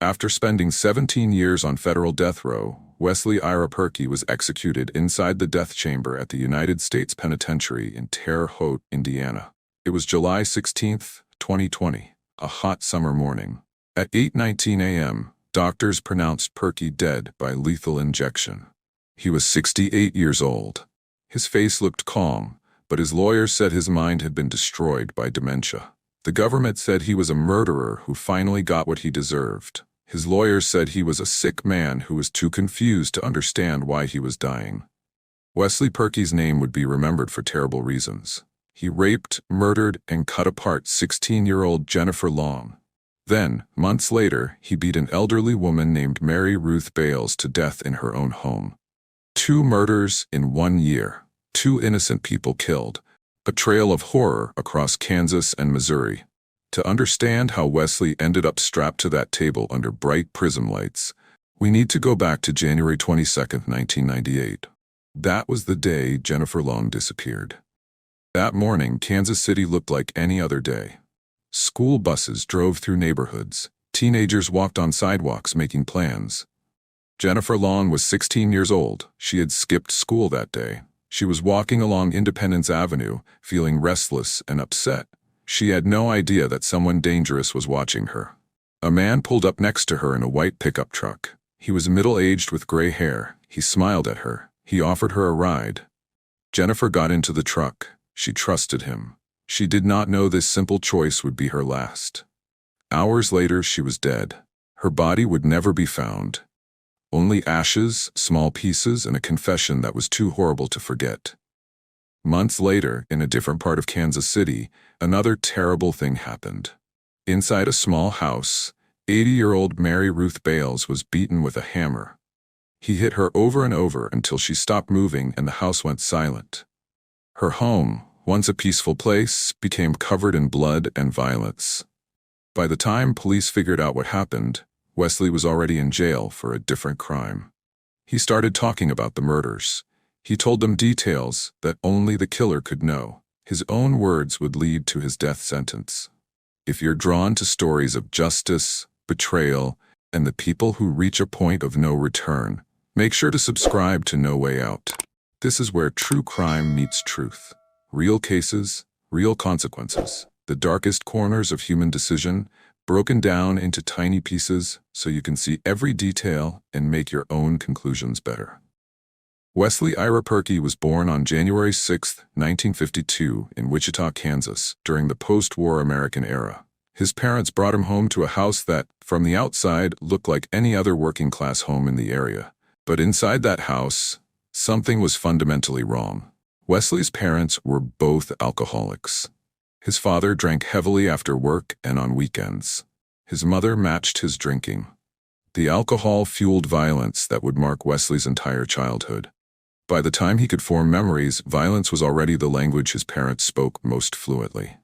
After spending 17 years on federal death row, Wesley R4ping was executed inside the death chamber at the United States Penitentiary in Terre Haute, Indiana. It was July 16, 2020, a hot summer morning. At 8:19 a.m., doctors pronounced Perky dead by lethal injection. He was 68 years old. His face looked calm, but his lawyers said his mind had been destroyed by dementia. The government said he was a murderer who finally got what he deserved. His lawyers said he was a sick man who was too confused to understand why he was dying. Wesley Perky's name would be remembered for terrible reasons. He raped, murdered, and cut apart 16-year-old Jennifer Long. Then, months later, he beat an elderly woman named Mary Ruth Bales to death in her own home. 2 murders in 1 year. 2 innocent people killed. A trail of horror across Kansas and Missouri. To understand how Wesley ended up strapped to that table under bright prism lights, we need to go back to January 22, 1998. That was the day Jennifer Long disappeared. That morning, Kansas City looked like any other day. School buses drove through neighborhoods. Teenagers walked on sidewalks making plans. Jennifer Long was 16 years old. She had skipped school that day. She was walking along Independence Avenue, feeling restless and upset. She had no idea that someone dangerous was watching her. A man pulled up next to her in a white pickup truck. He was middle-aged with gray hair. He smiled at her. He offered her a ride. Jennifer got into the truck. She trusted him. She did not know this simple choice would be her last. Hours later, she was dead. Her body would never be found. Only ashes, small pieces, and a confession that was too horrible to forget. Months later, in a different part of Kansas City, another terrible thing happened. Inside a small house, 80-year-old Mary Ruth Bales was beaten with a hammer. He hit her over and over until she stopped moving and the house went silent. Her home, once a peaceful place, became covered in blood and violence. By the time police figured out what happened, Wesley was already in jail for a different crime. He started talking about the murders. He told them details that only the killer could know. His own words would lead to his death sentence. If you're drawn to stories of justice, betrayal, and the people who reach a point of no return, make sure to subscribe to No Way Out. This is where true crime meets truth. Real cases, real consequences. The darkest corners of human decision, broken down into tiny pieces so you can see every detail and make your own conclusions better. Wesley R4ping was born on January 6, 1952, in Wichita, Kansas, during the post-war American era. His parents brought him home to a house that, from the outside, looked like any other working-class home in the area. But inside that house, something was fundamentally wrong. Wesley's parents were both alcoholics. His father drank heavily after work and on weekends. His mother matched his drinking. The alcohol fueled violence that would mark Wesley's entire childhood. By the time he could form memories, violence was already the language his parents spoke most fluently.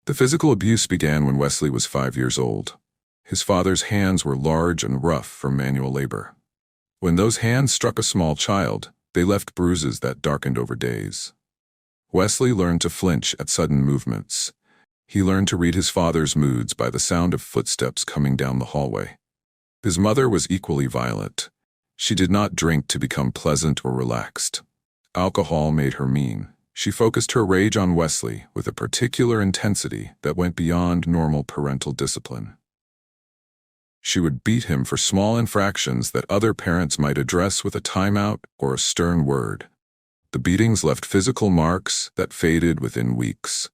The physical abuse began when Wesley was 5 years old. His father's hands were large and rough from manual labor. When those hands struck a small child, they left bruises that darkened over days. Wesley learned to flinch at sudden movements. He learned to read his father's moods by the sound of footsteps coming down the hallway. His mother was equally violent. She did not drink to become pleasant or relaxed. Alcohol made her mean. She focused her rage on Wesley with a particular intensity that went beyond normal parental discipline. She would beat him for small infractions that other parents might address with a timeout or a stern word. The beatings left physical marks that faded within weeks.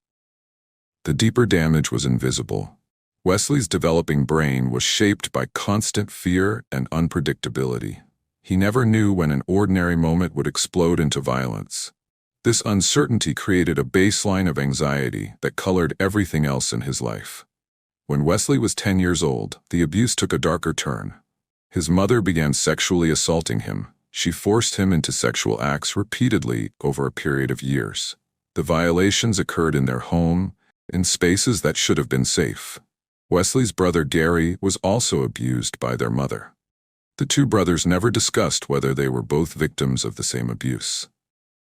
The deeper damage was invisible. Wesley's developing brain was shaped by constant fear and unpredictability. He never knew when an ordinary moment would explode into violence. This uncertainty created a baseline of anxiety that colored everything else in his life. When Wesley was 10 years old, the abuse took a darker turn. His mother began sexually assaulting him. She forced him into sexual acts repeatedly over a period of years. The violations occurred in their home, in spaces that should have been safe. Wesley's brother Gary was also abused by their mother. The two brothers never discussed whether they were both victims of the same abuse.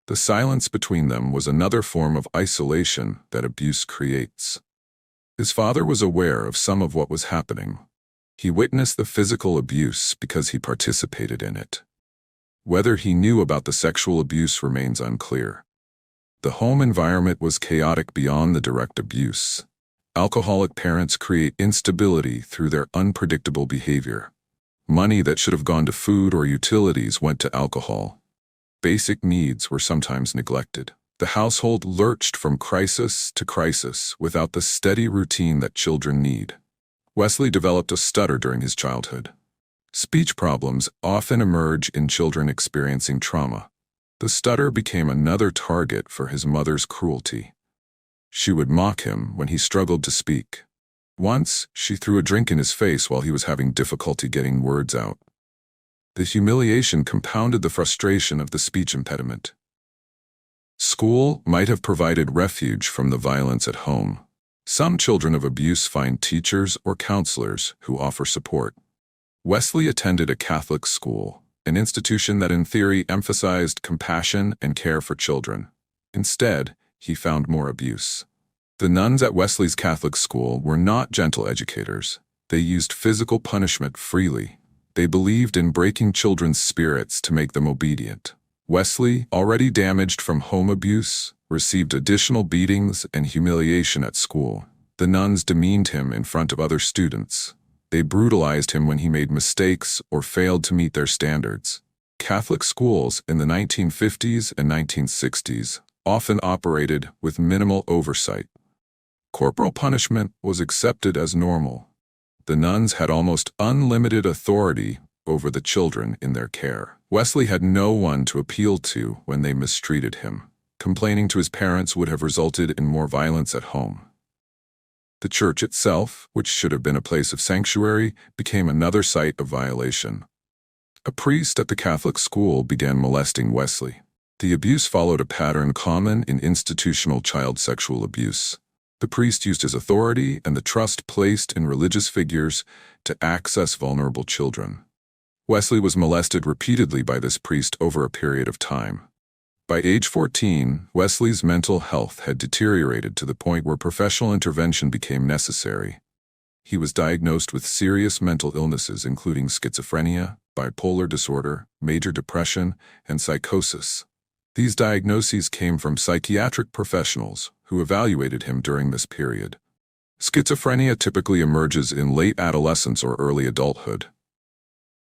The silence between them was another form of isolation that abuse creates. His father was aware of some of what was happening. He witnessed the physical abuse because he participated in it. Whether he knew about the sexual abuse remains unclear. The home environment was chaotic beyond the direct abuse. Alcoholic parents create instability through their unpredictable behavior. Money that should have gone to food or utilities went to alcohol. Basic needs were sometimes neglected. The household lurched from crisis to crisis without the steady routine that children need. Wesley developed a stutter during his childhood. Speech problems often emerge in children experiencing trauma. The stutter became another target for his mother's cruelty. She would mock him when he struggled to speak. Once, she threw a drink in his face while he was having difficulty getting words out. The humiliation compounded the frustration of the speech impediment. School might have provided refuge from the violence at home. Some children of abuse find teachers or counselors who offer support. Wesley attended a Catholic school, an institution that in theory emphasized compassion and care for children. Instead, he found more abuse. The nuns at Wesley's Catholic school were not gentle educators. They used physical punishment freely. They believed in breaking children's spirits to make them obedient. Wesley, already damaged from home abuse, received additional beatings and humiliation at school. The nuns demeaned him in front of other students. They brutalized him when he made mistakes or failed to meet their standards. Catholic schools in the 1950s and 1960s often operated with minimal oversight. Corporal punishment was accepted as normal. The nuns had almost unlimited authority over the children in their care. Wesley had no one to appeal to when they mistreated him. Complaining to his parents would have resulted in more violence at home. The church itself, which should have been a place of sanctuary, became another site of violation. A priest at the Catholic school began molesting Wesley. The abuse followed a pattern common in institutional child sexual abuse. The priest used his authority and the trust placed in religious figures to access vulnerable children. Wesley was molested repeatedly by this priest over a period of time. By age 14, Wesley's mental health had deteriorated to the point where professional intervention became necessary. He was diagnosed with serious mental illnesses including schizophrenia, bipolar disorder, major depression, and psychosis. These diagnoses came from psychiatric professionals who evaluated him during this period. Schizophrenia typically emerges in late adolescence or early adulthood.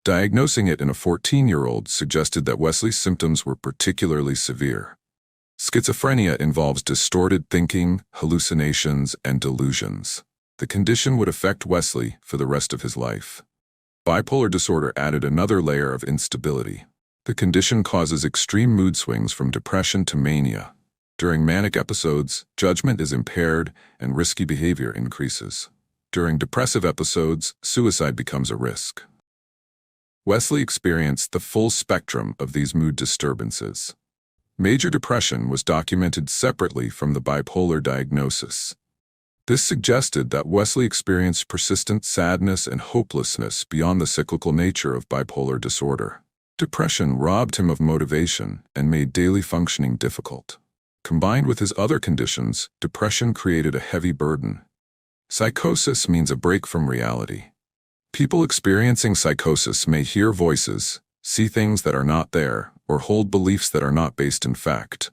Diagnosing it in a 14-year-old suggested that Wesley's symptoms were particularly severe. Schizophrenia involves distorted thinking, hallucinations, and delusions. The condition would affect Wesley for the rest of his life. Bipolar disorder added another layer of instability. The condition causes extreme mood swings from depression to mania. During manic episodes, judgment is impaired and risky behavior increases. During depressive episodes, suicide becomes a risk. Wesley experienced the full spectrum of these mood disturbances. Major depression was documented separately from the bipolar diagnosis. This suggested that Wesley experienced persistent sadness and hopelessness beyond the cyclical nature of bipolar disorder. Depression robbed him of motivation and made daily functioning difficult. Combined with his other conditions, depression created a heavy burden. Psychosis means a break from reality. People experiencing psychosis may hear voices, see things that are not there, or hold beliefs that are not based in fact.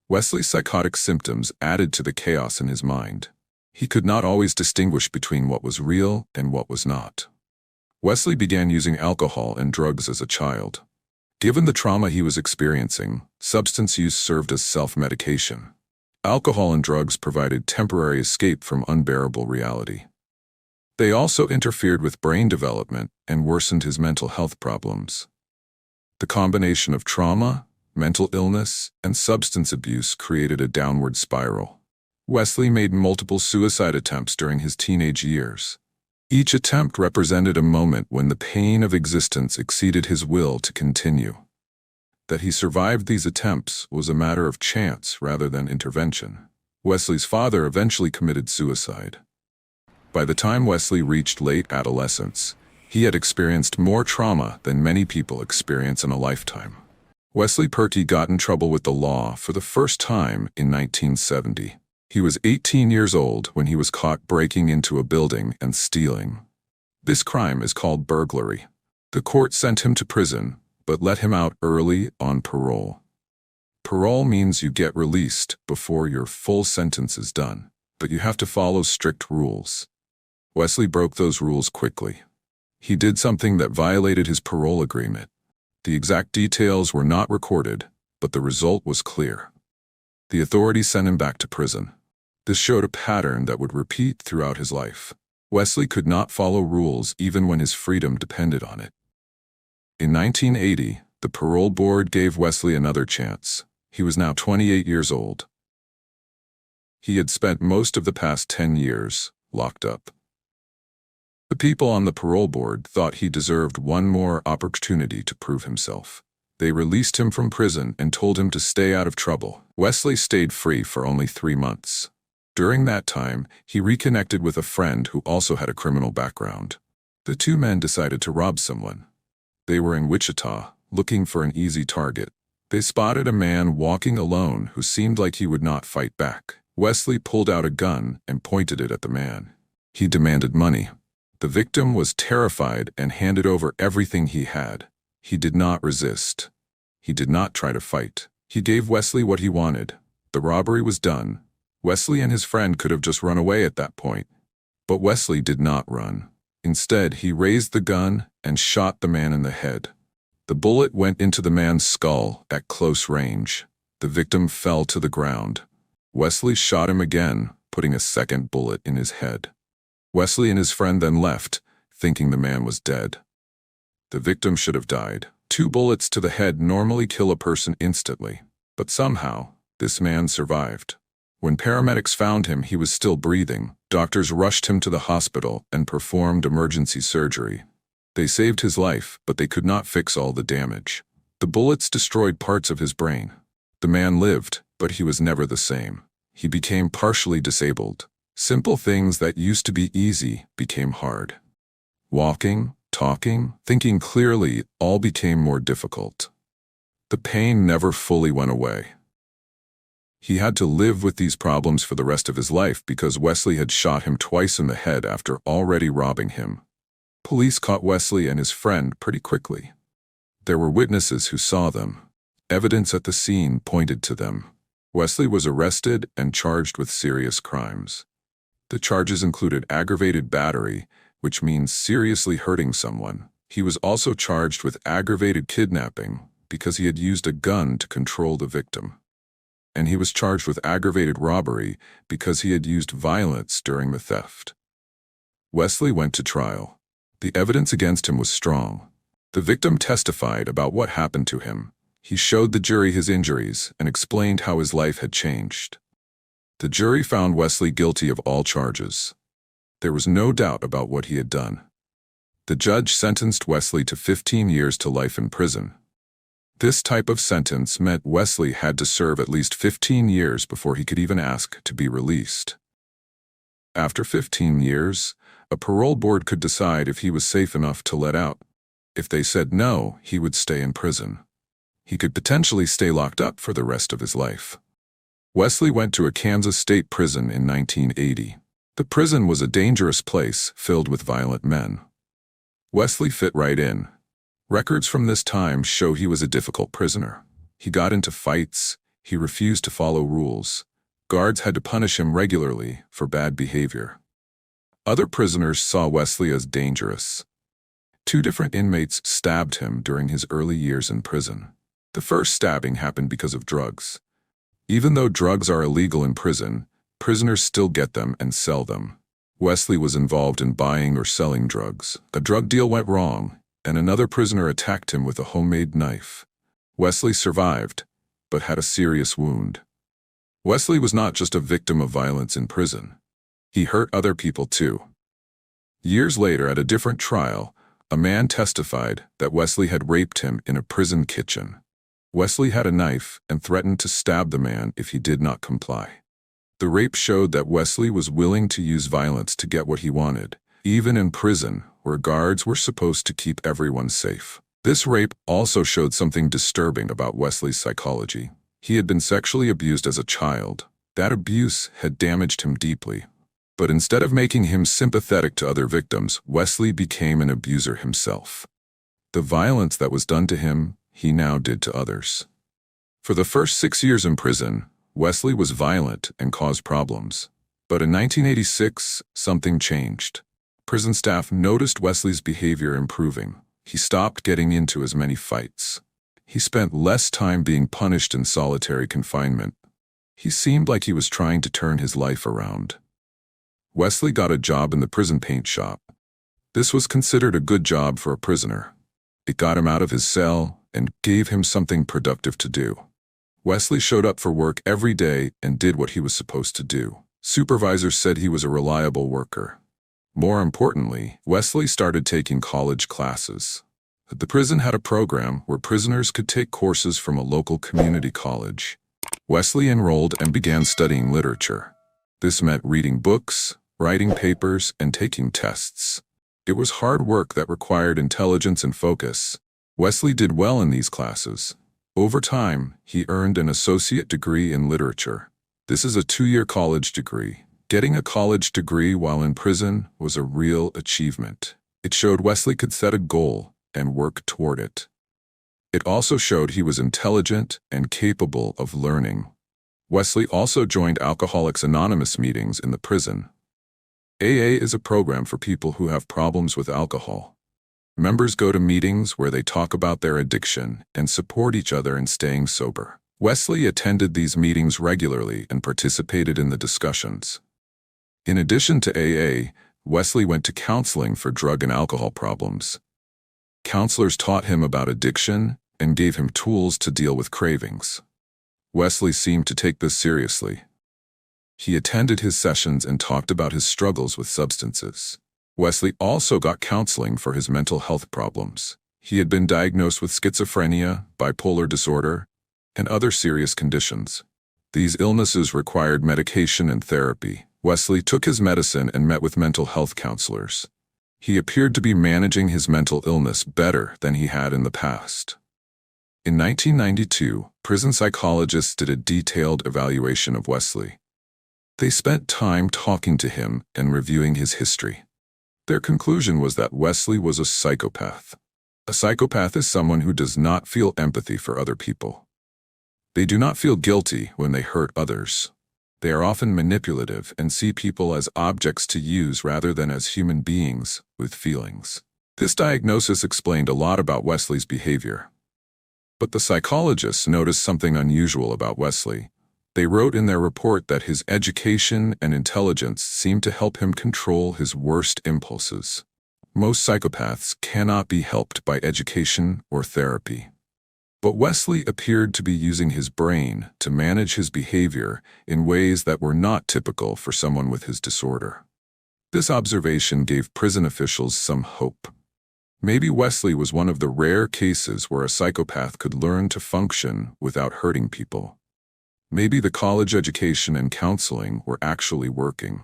Wesley's psychotic symptoms added to the chaos in his mind. He could not always distinguish between what was real and what was not. Wesley began using alcohol and drugs as a child. Given the trauma he was experiencing, substance use served as self-medication. Alcohol and drugs provided temporary escape from unbearable reality. They also interfered with brain development and worsened his mental health problems. The combination of trauma, mental illness, and substance abuse created a downward spiral. Wesley made multiple suicide attempts during his teenage years. Each attempt represented a moment when the pain of existence exceeded his will to continue. That he survived these attempts was a matter of chance rather than intervention. Wesley's father eventually committed suicide. By the time Wesley reached late adolescence, he had experienced more trauma than many people experience in a lifetime. Wesley Purkey got in trouble with the law for the first time in 1970. He was 18 years old when he was caught breaking into a building and stealing. This crime is called burglary. The court sent him to prison, but let him out early on parole. Parole means you get released before your full sentence is done, but you have to follow strict rules. Wesley broke those rules quickly. He did something that violated his parole agreement. The exact details were not recorded, but the result was clear. The authorities sent him back to prison. This showed a pattern that would repeat throughout his life. Wesley could not follow rules even when his freedom depended on it. In 1980, the parole board gave Wesley another chance. He was now 28 years old. He had spent most of the past 10 years locked up. The people on the parole board thought he deserved one more opportunity to prove himself. They released him from prison and told him to stay out of trouble. Wesley stayed free for only 3 months. During that time, he reconnected with a friend who also had a criminal background. The two men decided to rob someone. They were in Wichita, looking for an easy target. They spotted a man walking alone who seemed like he would not fight back. Wesley pulled out a gun and pointed it at the man. He demanded money. The victim was terrified and handed over everything he had. He did not resist. He did not try to fight. He gave Wesley what he wanted. The robbery was done. Wesley and his friend could have just run away at that point. But Wesley did not run. Instead, he raised the gun and shot the man in the head. The bullet went into the man's skull at close range. The victim fell to the ground. Wesley shot him again, putting a second bullet in his head. Wesley and his friend then left, thinking the man was dead. The victim should have died. 2 bullets to the head normally kill a person instantly, but somehow, this man survived. When paramedics found him, he was still breathing. Doctors rushed him to the hospital and performed emergency surgery. They saved his life, but they could not fix all the damage. The bullets destroyed parts of his brain. The man lived, but he was never the same. He became partially disabled. Simple things that used to be easy became hard. Walking, talking, thinking clearly all became more difficult. The pain never fully went away. He had to live with these problems for the rest of his life because Wesley had shot him twice in the head after already robbing him. Police caught Wesley and his friend pretty quickly. There were witnesses who saw them. Evidence at the scene pointed to them. Wesley was arrested and charged with serious crimes. The charges included aggravated battery, which means seriously hurting someone. He was also charged with aggravated kidnapping because he had used a gun to control the victim. And he was charged with aggravated robbery because he had used violence during the theft. Wesley went to trial. The evidence against him was strong. The victim testified about what happened to him. He showed the jury his injuries and explained how his life had changed. The jury found Wesley guilty of all charges. There was no doubt about what he had done. The judge sentenced Wesley to 15 years to life in prison. This type of sentence meant Wesley had to serve at least 15 years before he could even ask to be released. After 15 years, a parole board could decide if he was safe enough to let out. If they said no, he would stay in prison. He could potentially stay locked up for the rest of his life. Wesley went to a Kansas state prison in 1980. The prison was a dangerous place filled with violent men. Wesley fit right in. Records from this time show he was a difficult prisoner. He got into fights. He refused to follow rules. Guards had to punish him regularly for bad behavior. Other prisoners saw Wesley as dangerous. 2 different inmates stabbed him during his early years in prison. The first stabbing happened because of drugs. Even though drugs are illegal in prison, prisoners still get them and sell them. Wesley was involved in buying or selling drugs. A drug deal went wrong, and another prisoner attacked him with a homemade knife. Wesley survived, but had a serious wound. Wesley was not just a victim of violence in prison. He hurt other people too. Years later, at a different trial, a man testified that Wesley had raped him in a prison kitchen. Wesley had a knife and threatened to stab the man if he did not comply. The rape showed that Wesley was willing to use violence to get what he wanted, even in prison, where guards were supposed to keep everyone safe. This rape also showed something disturbing about Wesley's psychology. He had been sexually abused as a child. That abuse had damaged him deeply. But instead of making him sympathetic to other victims, Wesley became an abuser himself. The violence that was done to him, he now did to others. For the first 6 years in prison, Wesley was violent and caused problems. But in 1986, something changed. Prison staff noticed Wesley's behavior improving. He stopped getting into as many fights. He spent less time being punished in solitary confinement. He seemed like he was trying to turn his life around. Wesley got a job in the prison paint shop. This was considered a good job for a prisoner. It got him out of his cell and gave him something productive to do. Wesley showed up for work every day and did what he was supposed to do. Supervisors said he was a reliable worker. More importantly, Wesley started taking college classes. The prison had a program where prisoners could take courses from a local community college. Wesley enrolled and began studying literature. This meant reading books, writing papers, and taking tests. It was hard work that required intelligence and focus. Wesley did well in these classes. Over time, he earned an associate degree in literature. This is a 2-year college degree. Getting a college degree while in prison was a real achievement. It showed Wesley could set a goal and work toward it. It also showed he was intelligent and capable of learning. Wesley also joined Alcoholics Anonymous meetings in the prison. AA is a program for people who have problems with alcohol. Members go to meetings where they talk about their addiction and support each other in staying sober. Wesley attended these meetings regularly and participated in the discussions. In addition to AA, Wesley went to counseling for drug and alcohol problems. Counselors taught him about addiction and gave him tools to deal with cravings. Wesley seemed to take this seriously. He attended his sessions and talked about his struggles with substances. Wesley also got counseling for his mental health problems. He had been diagnosed with schizophrenia, bipolar disorder, and other serious conditions. These illnesses required medication and therapy. Wesley took his medicine and met with mental health counselors. He appeared to be managing his mental illness better than he had in the past. In 1992, prison psychologists did a detailed evaluation of Wesley. They spent time talking to him and reviewing his history. Their conclusion was that Wesley was a psychopath. A psychopath is someone who does not feel empathy for other people. They do not feel guilty when they hurt others. They are often manipulative and see people as objects to use rather than as human beings with feelings. This diagnosis explained a lot about Wesley's behavior. But the psychologists noticed something unusual about Wesley. They wrote in their report that his education and intelligence seemed to help him control his worst impulses. Most psychopaths cannot be helped by education or therapy. But Wesley appeared to be using his brain to manage his behavior in ways that were not typical for someone with his disorder. This observation gave prison officials some hope. Maybe Wesley was one of the rare cases where a psychopath could learn to function without hurting people. Maybe the college education and counseling were actually working.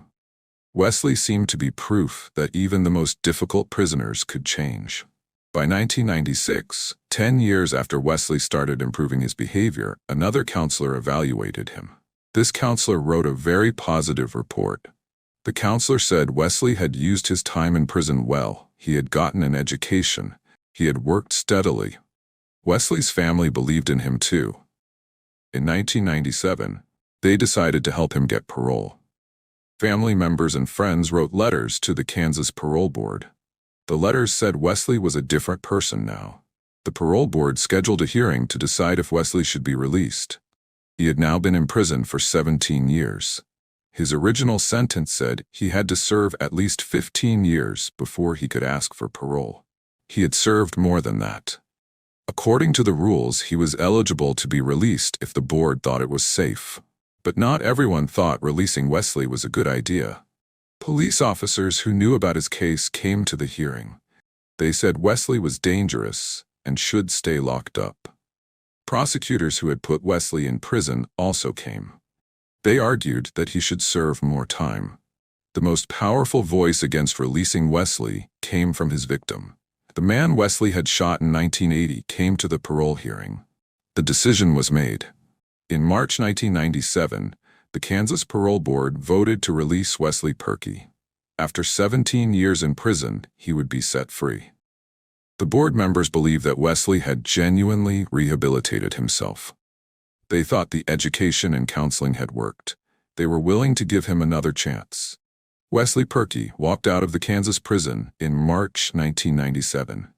Wesley seemed to be proof that even the most difficult prisoners could change. By 1996, 10 years after Wesley started improving his behavior, another counselor evaluated him. This counselor wrote a very positive report. The counselor said Wesley had used his time in prison well. He had gotten an education. He had worked steadily. Wesley's family believed in him too. In 1997, they decided to help him get parole. Family members and friends wrote letters to the Kansas Parole Board. The letters said Wesley was a different person now. The parole board scheduled a hearing to decide if Wesley should be released. He had now been in prison for 17 years. His original sentence said he had to serve at least 15 years before he could ask for parole. He had served more than that. According to the rules, he was eligible to be released if the board thought it was safe. But not everyone thought releasing Wesley was a good idea. Police officers who knew about his case came to the hearing. They said Wesley was dangerous and should stay locked up. Prosecutors who had put Wesley in prison also came. They argued that he should serve more time. The most powerful voice against releasing Wesley came from his victim. The man Wesley had shot in 1980 came to the parole hearing. The decision was made. In March 1997, the Kansas Parole Board voted to release Wesley Perky. After 17 years in prison, he would be set free. The board members believed that Wesley had genuinely rehabilitated himself. They thought the education and counseling had worked. They were willing to give him another chance. Wesley Perky walked out of the Kansas prison in March 1997.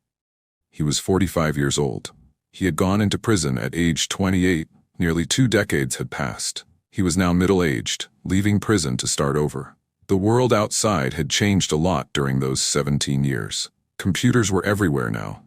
He was 45 years old. He had gone into prison at age 28. Nearly 2 decades had passed. He was now middle-aged, leaving prison to start over. The world outside had changed a lot during those 17 years. Computers were everywhere now.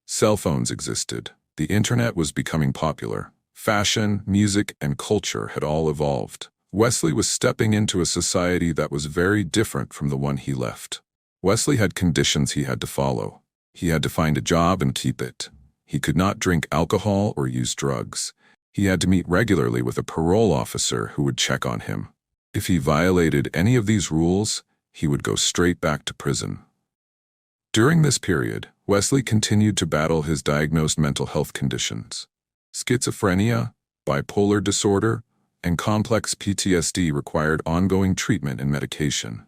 Cell phones existed. The internet was becoming popular. Fashion, music, and culture had all evolved. Wesley was stepping into a society that was very different from the one he left. Wesley had conditions he had to follow. He had to find a job and keep it. He could not drink alcohol or use drugs. He had to meet regularly with a parole officer who would check on him. If he violated any of these rules, he would go straight back to prison. During this period, Wesley continued to battle his diagnosed mental health conditions. Schizophrenia, bipolar disorder, and complex PTSD required ongoing treatment and medication.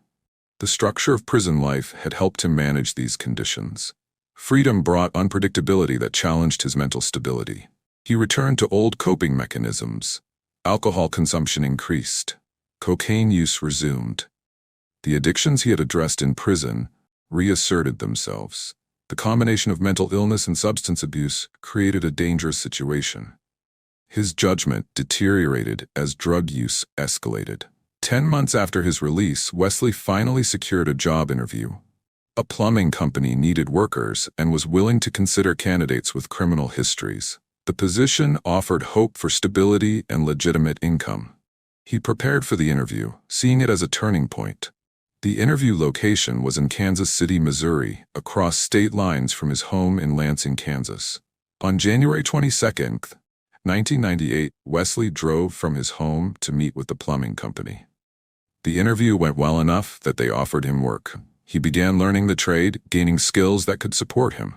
The structure of prison life had helped him manage these conditions. Freedom brought unpredictability that challenged his mental stability. He returned to old coping mechanisms. Alcohol consumption increased. Cocaine use resumed. The addictions he had addressed in prison reasserted themselves. The combination of mental illness and substance abuse created a dangerous situation. His judgment deteriorated as drug use escalated. 10 months after his release, Wesley finally secured a job interview. A plumbing company needed workers and was willing to consider candidates with criminal histories. The position offered hope for stability and legitimate income. He prepared for the interview, seeing it as a turning point. The interview location was in Kansas City, Missouri, across state lines from his home in Lansing, Kansas. On January 22, 1998, Wesley drove from his home to meet with the plumbing company. The interview went well enough that they offered him work. He began learning the trade, gaining skills that could support him.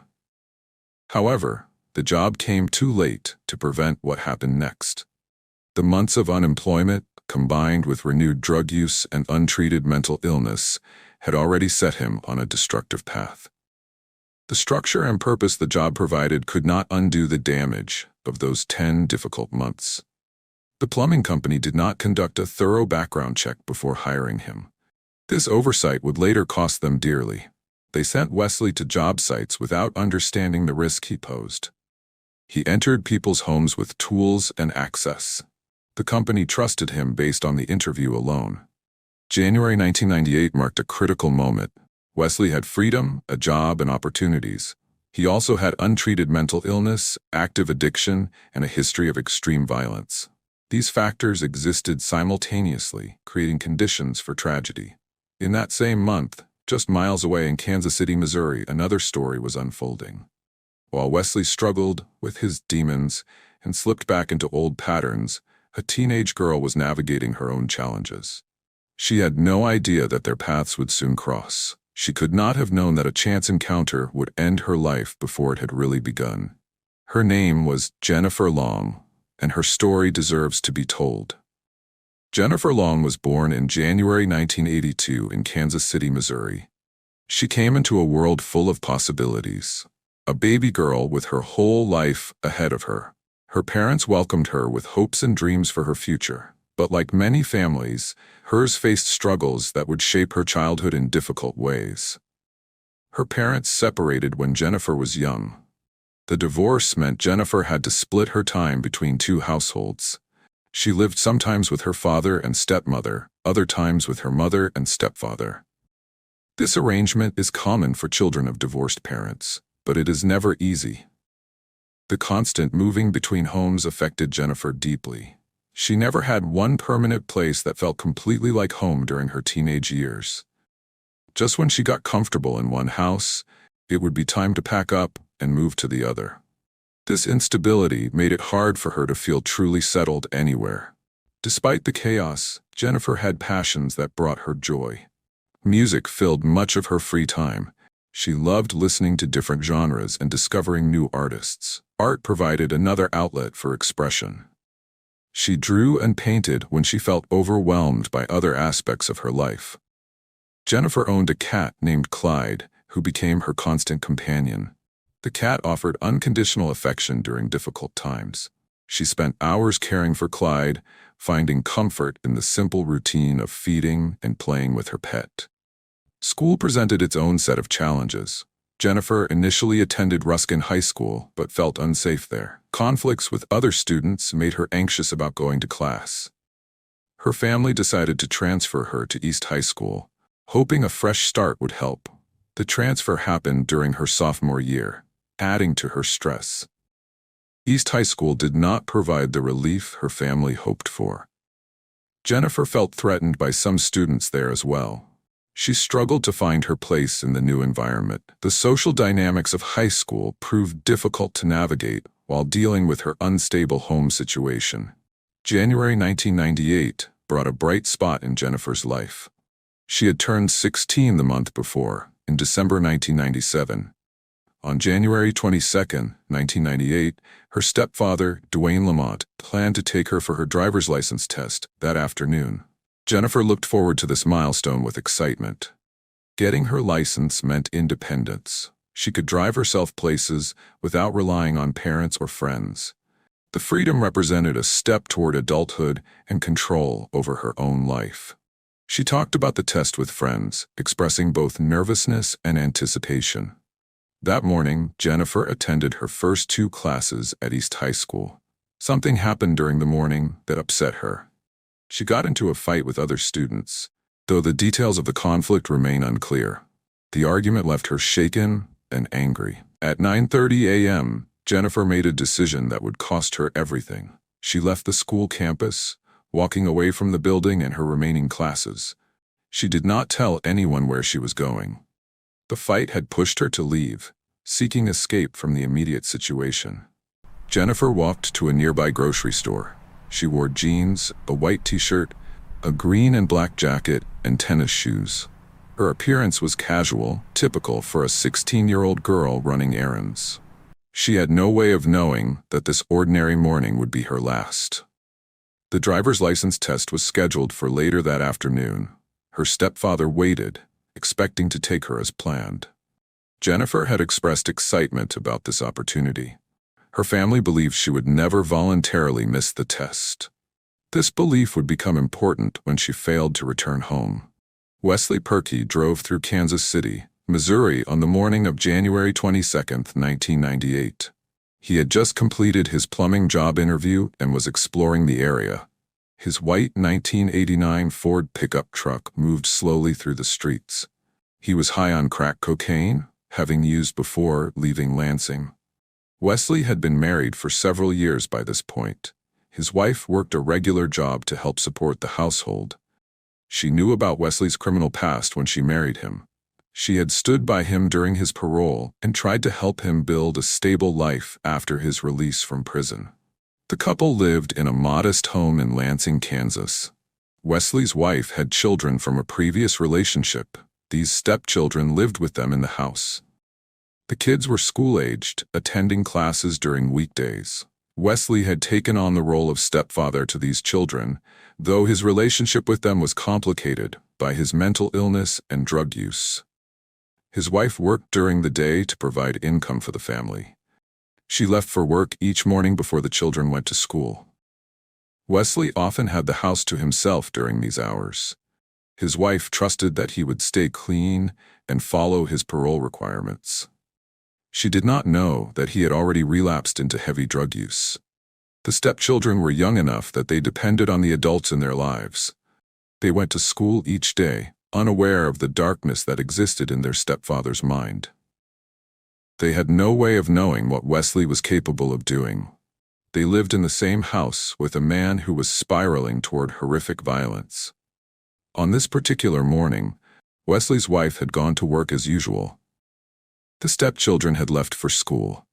However, the job came too late to prevent what happened next. The months of unemployment, combined with renewed drug use and untreated mental illness, had already set him on a destructive path. The structure and purpose the job provided could not undo the damage of those 10 difficult months. The plumbing company did not conduct a thorough background check before hiring him. This oversight would later cost them dearly. They sent Wesley to job sites without understanding the risk he posed. He entered people's homes with tools and access. The company trusted him based on the interview alone. January 1998 marked a critical moment. Wesley had freedom, a job, and opportunities. He also had untreated mental illness, active addiction, and a history of extreme violence. These factors existed simultaneously, creating conditions for tragedy. In that same month, just miles away in Kansas City, Missouri, another story was unfolding. While Wesley struggled with his demons and slipped back into old patterns, a teenage girl was navigating her own challenges. She had no idea that their paths would soon cross. She could not have known that a chance encounter would end her life before it had really begun. Her name was Jennifer Long, and her story deserves to be told. Jennifer Long was born in January 1982 in Kansas City, Missouri. She came into a world full of possibilities. A baby girl with her whole life ahead of her. Her parents welcomed her with hopes and dreams for her future. But like many families, hers faced struggles that would shape her childhood in difficult ways. Her parents separated when Jennifer was young. The divorce meant Jennifer had to split her time between 2 households. She lived sometimes with her father and stepmother, other times with her mother and stepfather. This arrangement is common for children of divorced parents, but it is never easy. The constant moving between homes affected Jennifer deeply. She never had one permanent place that felt completely like home during her teenage years. Just when she got comfortable in one house, it would be time to pack up and move to the other. This instability made it hard for her to feel truly settled anywhere. Despite the chaos, Jennifer had passions that brought her joy. Music filled much of her free time. She loved listening to different genres and discovering new artists. Art provided another outlet for expression. She drew and painted when she felt overwhelmed by other aspects of her life. Jennifer owned a cat named Clyde, who became her constant companion. The cat offered unconditional affection during difficult times. She spent hours caring for Clyde, finding comfort in the simple routine of feeding and playing with her pet. School presented its own set of challenges. Jennifer initially attended Ruskin High School but felt unsafe there. Conflicts with other students made her anxious about going to class. Her family decided to transfer her to East High School, hoping a fresh start would help. The transfer happened during her sophomore year, adding to her stress. East High School did not provide the relief her family hoped for. Jennifer felt threatened by some students there as well. She struggled to find her place in the new environment. The social dynamics of high school proved difficult to navigate while dealing with her unstable home situation. January 1998 brought a bright spot in Jennifer's life. She had turned 16 the month before, in December 1997. On January 22, 1998, her stepfather, Dwayne Lamont, planned to take her for her driver's license test that afternoon. Jennifer looked forward to this milestone with excitement. Getting her license meant independence. She could drive herself places without relying on parents or friends. The freedom represented a step toward adulthood and control over her own life. She talked about the test with friends, expressing both nervousness and anticipation. That morning, Jennifer attended her first 2 classes at East High School. Something happened during the morning that upset her. She got into a fight with other students, though the details of the conflict remain unclear. The argument left her shaken and angry. At 9:30 a.m., Jennifer made a decision that would cost her everything. She left the school campus, walking away from the building and her remaining classes. She did not tell anyone where she was going. The fight had pushed her to leave, seeking escape from the immediate situation. Jennifer walked to a nearby grocery store. She wore jeans, a white t-shirt, a green and black jacket, and tennis shoes. Her appearance was casual, typical for a 16-year-old girl running errands. She had no way of knowing that this ordinary morning would be her last. The driver's license test was scheduled for later that afternoon. Her stepfather waited, expecting to take her as planned. Jennifer had expressed excitement about this opportunity. Her family believed she would never voluntarily miss the test. This belief would become important when she failed to return home. Wesley Perky drove through Kansas City, Missouri on the morning of January 22, 1998. He had just completed his plumbing job interview and was exploring the area. His white 1989 Ford pickup truck moved slowly through the streets. He was high on crack cocaine, having used before leaving Lansing. Wesley had been married for several years by this point. His wife worked a regular job to help support the household. She knew about Wesley's criminal past when she married him. She had stood by him during his parole and tried to help him build a stable life after his release from prison. The couple lived in a modest home in Lansing, Kansas. Wesley's wife had children from a previous relationship. These stepchildren lived with them in the house. The kids were school-aged, attending classes during weekdays. Wesley had taken on the role of stepfather to these children, though his relationship with them was complicated by his mental illness and drug use. His wife worked during the day to provide income for the family. She left for work each morning before the children went to school. Wesley often had the house to himself during these hours. His wife trusted that he would stay clean and follow his parole requirements. She did not know that he had already relapsed into heavy drug use. The stepchildren were young enough that they depended on the adults in their lives. They went to school each day, unaware of the darkness that existed in their stepfather's mind. They had no way of knowing what Wesley was capable of doing. They lived in the same house with a man who was spiraling toward horrific violence. On this particular morning, Wesley's wife had gone to work as usual. The stepchildren had left for school.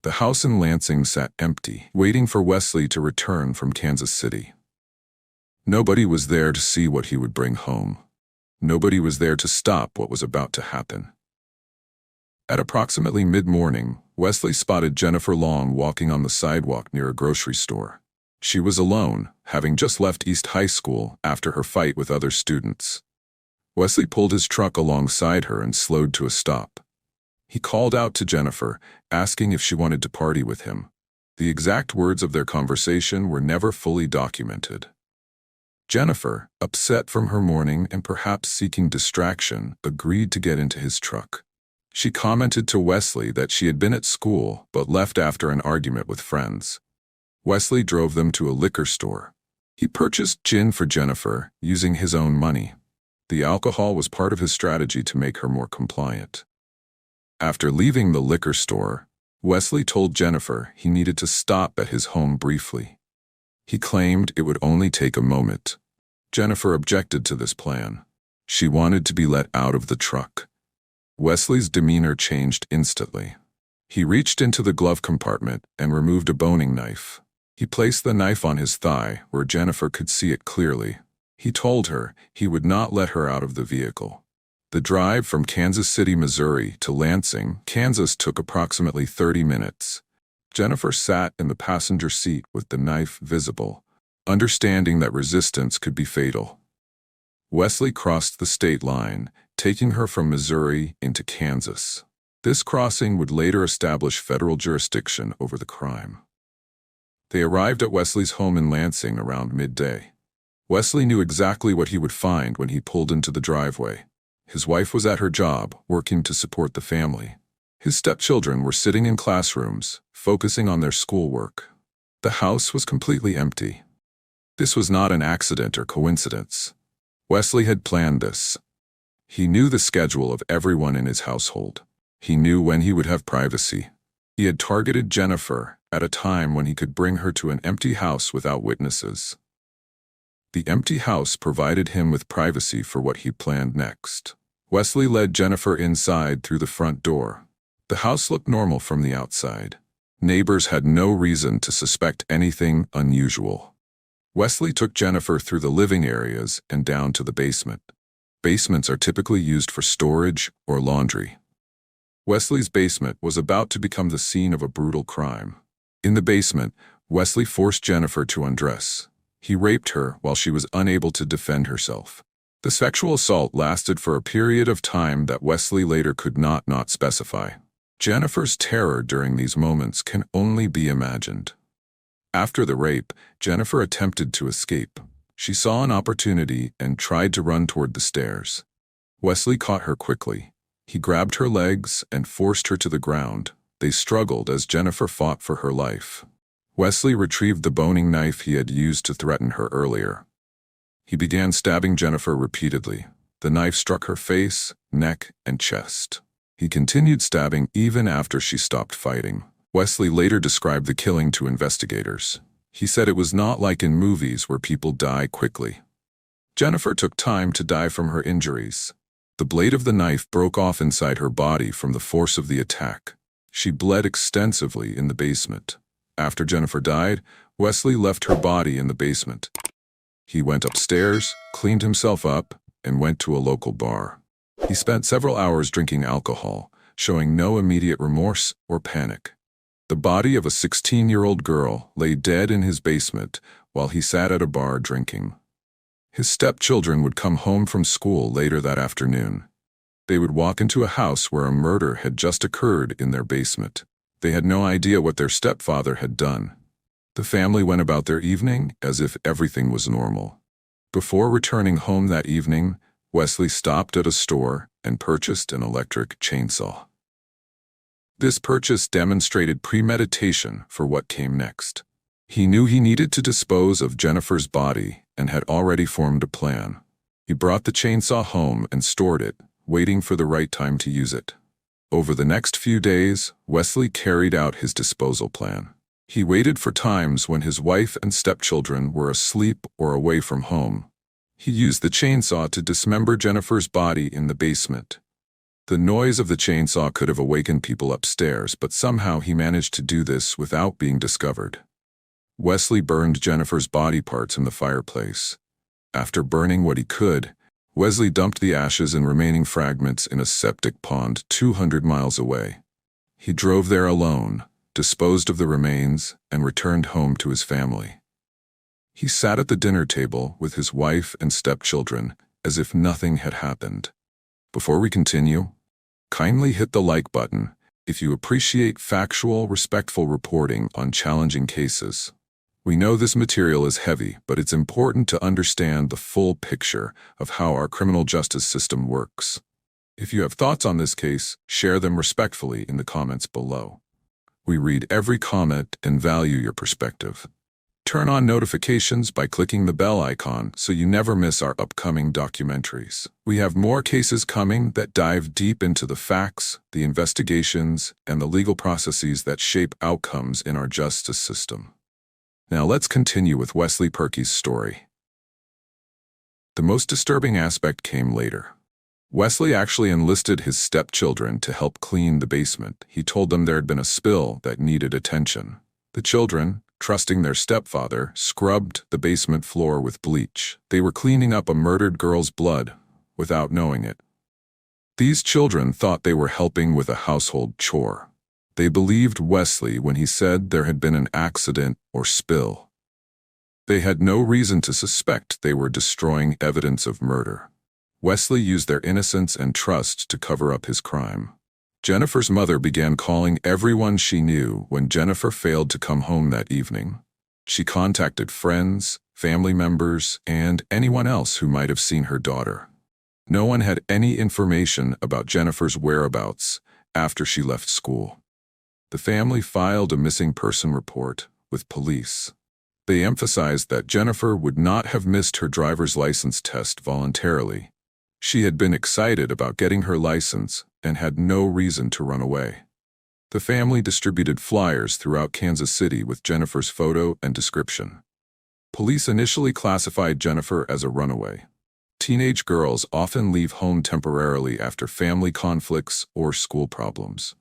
The house in Lansing sat empty, waiting for Wesley to return from Kansas City. Nobody was there to see what he would bring home. Nobody was there to stop what was about to happen. At approximately mid-morning, Wesley spotted Jennifer Long walking on the sidewalk near a grocery store. She was alone, having just left East High School after her fight with other students. Wesley pulled his truck alongside her and slowed to a stop. He called out to Jennifer, asking if she wanted to party with him. The exact words of their conversation were never fully documented. Jennifer, upset from her morning and perhaps seeking distraction, agreed to get into his truck. She commented to Wesley that she had been at school but left after an argument with friends. Wesley drove them to a liquor store. He purchased gin for Jennifer using his own money. The alcohol was part of his strategy to make her more compliant. After leaving the liquor store, Wesley told Jennifer he needed to stop at his home briefly. He claimed it would only take a moment. Jennifer objected to this plan. She wanted to be let out of the truck. Wesley's demeanor changed instantly. He reached into the glove compartment and removed a boning knife. He placed the knife on his thigh where Jennifer could see it clearly. He told her he would not let her out of the vehicle. The drive from Kansas City, Missouri to Lansing, Kansas took approximately 30 minutes. Jennifer sat in the passenger seat with the knife visible, understanding that resistance could be fatal. Wesley crossed the state line, taking her from Missouri into Kansas. This crossing would later establish federal jurisdiction over the crime. They arrived at Wesley's home in Lansing around midday. Wesley knew exactly what he would find when he pulled into the driveway. His wife was at her job, working to support the family. His stepchildren were sitting in classrooms, focusing on their schoolwork. The house was completely empty. This was not an accident or coincidence. Wesley had planned this. He knew the schedule of everyone in his household. He knew when he would have privacy. He had targeted Jennifer at a time when he could bring her to an empty house without witnesses. The empty house provided him with privacy for what he planned next. Wesley led Jennifer inside through the front door. The house looked normal from the outside. Neighbors had no reason to suspect anything unusual. Wesley took Jennifer through the living areas and down to the basement. Basements are typically used for storage or laundry. Wesley's basement was about to become the scene of a brutal crime. In the basement, Wesley forced Jennifer to undress. He raped her while she was unable to defend herself. The sexual assault lasted for a period of time that Wesley later could not specify. Jennifer's terror during these moments can only be imagined. After the rape, Jennifer attempted to escape. She saw an opportunity and tried to run toward the stairs. Wesley caught her quickly. He grabbed her legs and forced her to the ground. They struggled as Jennifer fought for her life. Wesley retrieved the boning knife he had used to threaten her earlier. He began stabbing Jennifer repeatedly. The knife struck her face, neck, and chest. He continued stabbing even after she stopped fighting. Wesley later described the killing to investigators. He said it was not like in movies where people die quickly. Jennifer took time to die from her injuries. The blade of the knife broke off inside her body from the force of the attack. She bled extensively in the basement. After Jennifer died, Wesley left her body in the basement. He went upstairs, cleaned himself up, and went to a local bar. He spent several hours drinking alcohol, showing no immediate remorse or panic. The body of a 16-year-old girl lay dead in his basement while he sat at a bar drinking. His stepchildren would come home from school later that afternoon. They would walk into a house where a murder had just occurred in their basement. They had no idea what their stepfather had done. The family went about their evening as if everything was normal. Before returning home that evening, Wesley stopped at a store and purchased an electric chainsaw. This purchase demonstrated premeditation for what came next. He knew he needed to dispose of Jennifer's body and had already formed a plan. He brought the chainsaw home and stored it, waiting for the right time to use it. Over the next few days, Wesley carried out his disposal plan. He waited for times when his wife and stepchildren were asleep or away from home. He used the chainsaw to dismember Jennifer's body in the basement. The noise of the chainsaw could have awakened people upstairs, but somehow he managed to do this without being discovered. Wesley burned Jennifer's body parts in the fireplace. After burning what he could, Wesley dumped the ashes and remaining fragments in a septic pond 200 miles away. He drove there alone, disposed of the remains, and returned home to his family. He sat at the dinner table with his wife and stepchildren as if nothing had happened. Before we continue, kindly hit the like button if you appreciate factual, respectful reporting on challenging cases. We know this material is heavy, but it's important to understand the full picture of how our criminal justice system works. If you have thoughts on this case, share them respectfully in the comments below. We read every comment and value your perspective. Turn on notifications by clicking the bell icon so you never miss our upcoming documentaries. We have more cases coming that dive deep into the facts, the investigations, and the legal processes that shape outcomes in our justice system. Now let's continue with Wesley Perky's story. The most disturbing aspect came later. Wesley actually enlisted his stepchildren to help clean the basement. He told them there had been a spill that needed attention. The children, trusting their stepfather, scrubbed the basement floor with bleach. They were cleaning up a murdered girl's blood without knowing it. These children thought they were helping with a household chore. They believed Wesley when he said there had been an accident or spill. They had no reason to suspect they were destroying evidence of murder. Wesley used their innocence and trust to cover up his crime. Jennifer's mother began calling everyone she knew when Jennifer failed to come home that evening. She contacted friends, family members, and anyone else who might have seen her daughter. No one had any information about Jennifer's whereabouts after she left school. The family filed a missing person report with police. They emphasized that Jennifer would not have missed her driver's license test voluntarily. She had been excited about getting her license and had no reason to run away. The family distributed flyers throughout Kansas City with Jennifer's photo and description. Police initially classified Jennifer as a runaway. Teenage girls often leave home temporarily after family conflicts or school problems.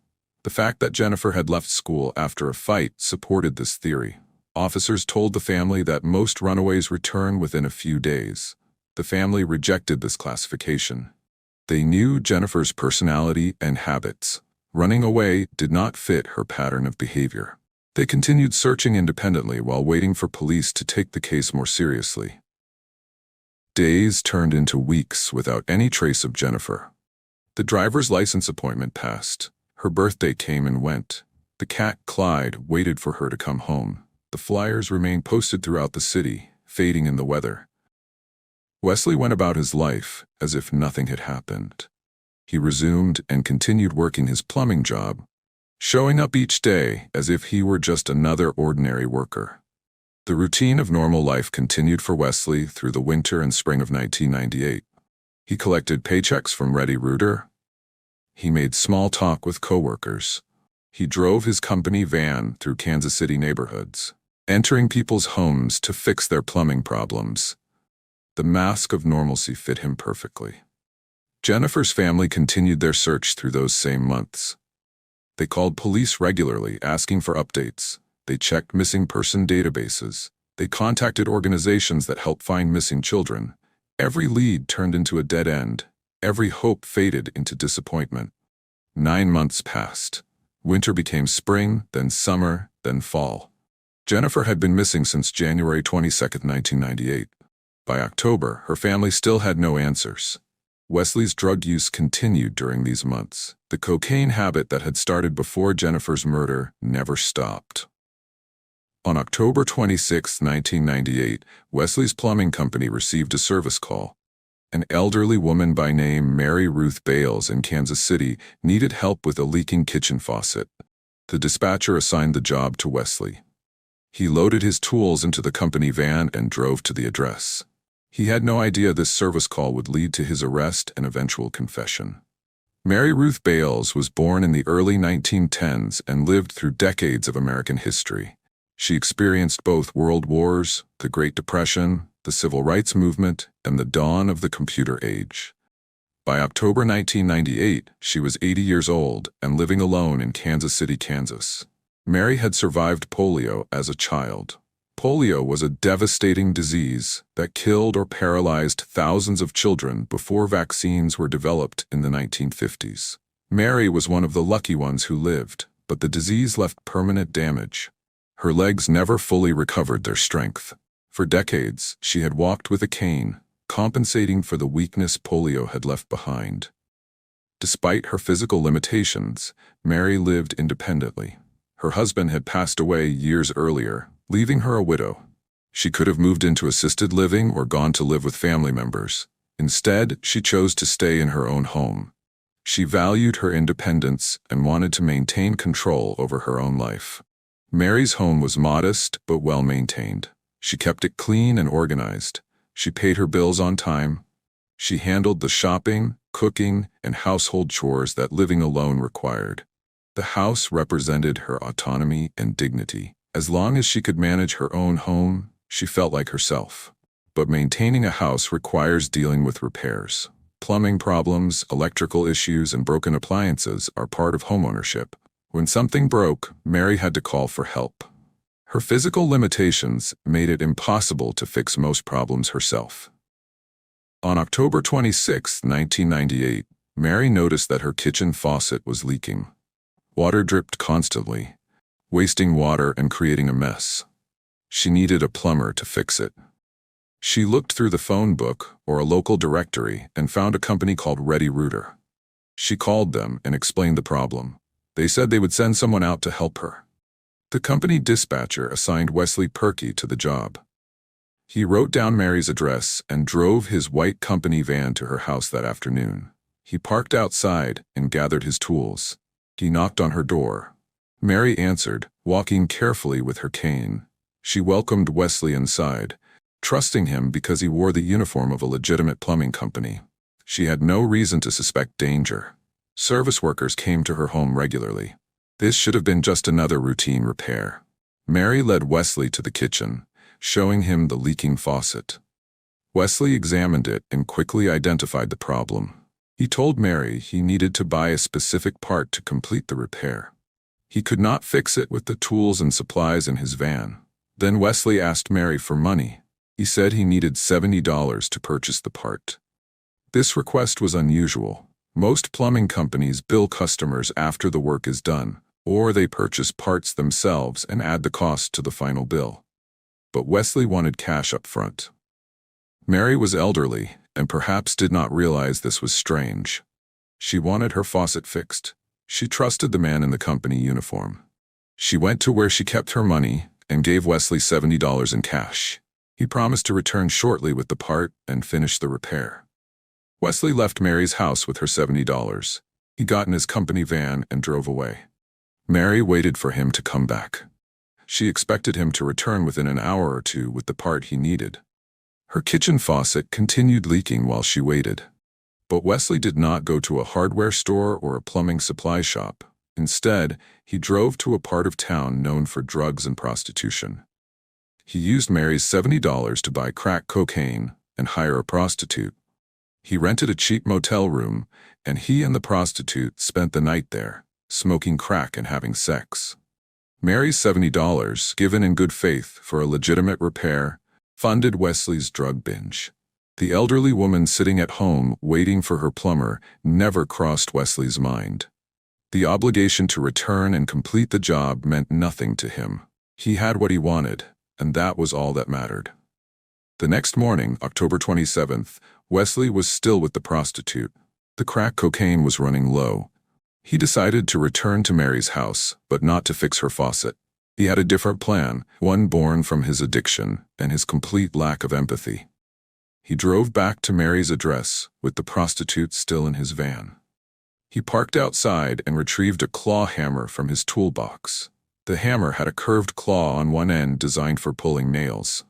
The fact that Jennifer had left school after a fight supported this theory. Officers told the family that most runaways return within a few days. The family rejected this classification. They knew Jennifer's personality and habits. Running away did not fit her pattern of behavior. They continued searching independently while waiting for police to take the case more seriously. Days turned into weeks without any trace of Jennifer. The driver's license appointment passed. Her birthday came and went. The cat Clyde waited for her to come home. The flyers remained posted throughout the city, fading in the weather. Wesley went about his life as if nothing had happened. He resumed and continued working his plumbing job, showing up each day as if he were just another ordinary worker. The routine of normal life continued for Wesley through the winter and spring of 1998. He collected paychecks from Ready Rooter. He made small talk with coworkers. He drove his company van through Kansas City neighborhoods, entering people's homes to fix their plumbing problems. The mask of normalcy fit him perfectly. Jennifer's family continued their search through those same months. They called police regularly, asking for updates. They checked missing person databases. They contacted organizations that help find missing children. Every lead turned into a dead end. Every hope faded into disappointment. 9 months passed. Winter became spring, then summer, then fall. Jennifer had been missing since January 22, 1998. By October, her family still had no answers. Wesley's drug use continued during these months. The cocaine habit that had started before Jennifer's murder never stopped. On October 26, 1998, Wesley's plumbing company received a service call. An elderly woman by name Mary Ruth Bales in Kansas City needed help with a leaking kitchen faucet. The dispatcher assigned the job to Wesley. He loaded his tools into the company van and drove to the address. He had no idea this service call would lead to his arrest and eventual confession. Mary Ruth Bales was born in the early 1910s and lived through decades of American history. She experienced both world wars, the Great Depression, the Civil Rights Movement, and the dawn of the computer age. By October 1998, she was 80 years old and living alone in Kansas City, Kansas. Mary had survived polio as a child. Polio was a devastating disease that killed or paralyzed thousands of children before vaccines were developed in the 1950s. Mary was one of the lucky ones who lived, but the disease left permanent damage. Her legs never fully recovered their strength. For decades, she had walked with a cane, compensating for the weakness polio had left behind. Despite her physical limitations, Mary lived independently. Her husband had passed away years earlier, leaving her a widow. She could have moved into assisted living or gone to live with family members. Instead, she chose to stay in her own home. She valued her independence and wanted to maintain control over her own life. Mary's home was modest but well-maintained. She kept it clean and organized. She paid her bills on time. She handled the shopping, cooking, and household chores that living alone required. The house represented her autonomy and dignity. As long as she could manage her own home, she felt like herself. But maintaining a house requires dealing with repairs. Plumbing problems, electrical issues, and broken appliances are part of homeownership. When something broke, Mary had to call for help. Her physical limitations made it impossible to fix most problems herself. On October 26, 1998, Mary noticed that her kitchen faucet was leaking. Water dripped constantly, wasting water and creating a mess. She needed a plumber to fix it. She looked through the phone book or a local directory and found a company called Ready Router. She called them and explained the problem. They said they would send someone out to help her. The company dispatcher assigned R4ping to the job. He wrote down Mary's address and drove his white company van to her house that afternoon. He parked outside and gathered his tools. He knocked on her door. Mary answered, walking carefully with her cane. She welcomed Wesley inside, trusting him because he wore the uniform of a legitimate plumbing company. She had no reason to suspect danger. Service workers came to her home regularly. This should have been just another routine repair. Mary led Wesley to the kitchen, showing him the leaking faucet. Wesley examined it and quickly identified the problem. He told Mary he needed to buy a specific part to complete the repair. He could not fix it with the tools and supplies in his van. Then Wesley asked Mary for money. He said he needed $70 to purchase the part. This request was unusual. Most plumbing companies bill customers after the work is done, or they purchase parts themselves and add the cost to the final bill. But Wesley wanted cash up front. Mary was elderly and perhaps did not realize this was strange. She wanted her faucet fixed. She trusted the man in the company uniform. She went to where she kept her money and gave Wesley $70 in cash. He promised to return shortly with the part and finish the repair. Wesley left Mary's house with her $70. He got in his company van and drove away. Mary waited for him to come back. She expected him to return within an hour or two with the part he needed. Her kitchen faucet continued leaking while she waited. But Wesley did not go to a hardware store or a plumbing supply shop. Instead, he drove to a part of town known for drugs and prostitution. He used Mary's $70 to buy crack cocaine and hire a prostitute. He rented a cheap motel room, and he and the prostitute spent the night there, smoking crack and having sex. Mary's $70, given in good faith for a legitimate repair, funded Wesley's drug binge. The elderly woman sitting at home waiting for her plumber never crossed Wesley's mind. The obligation to return and complete the job meant nothing to him. He had what he wanted, and that was all that mattered. The next morning, October 27th, Wesley was still with the prostitute. The crack cocaine was running low. He decided to return to Mary's house, but not to fix her faucet. He had a different plan, one born from his addiction and his complete lack of empathy. He drove back to Mary's address with the prostitute still in his van. He parked outside and retrieved a claw hammer from his toolbox. The hammer had a curved claw on one end designed for pulling nails.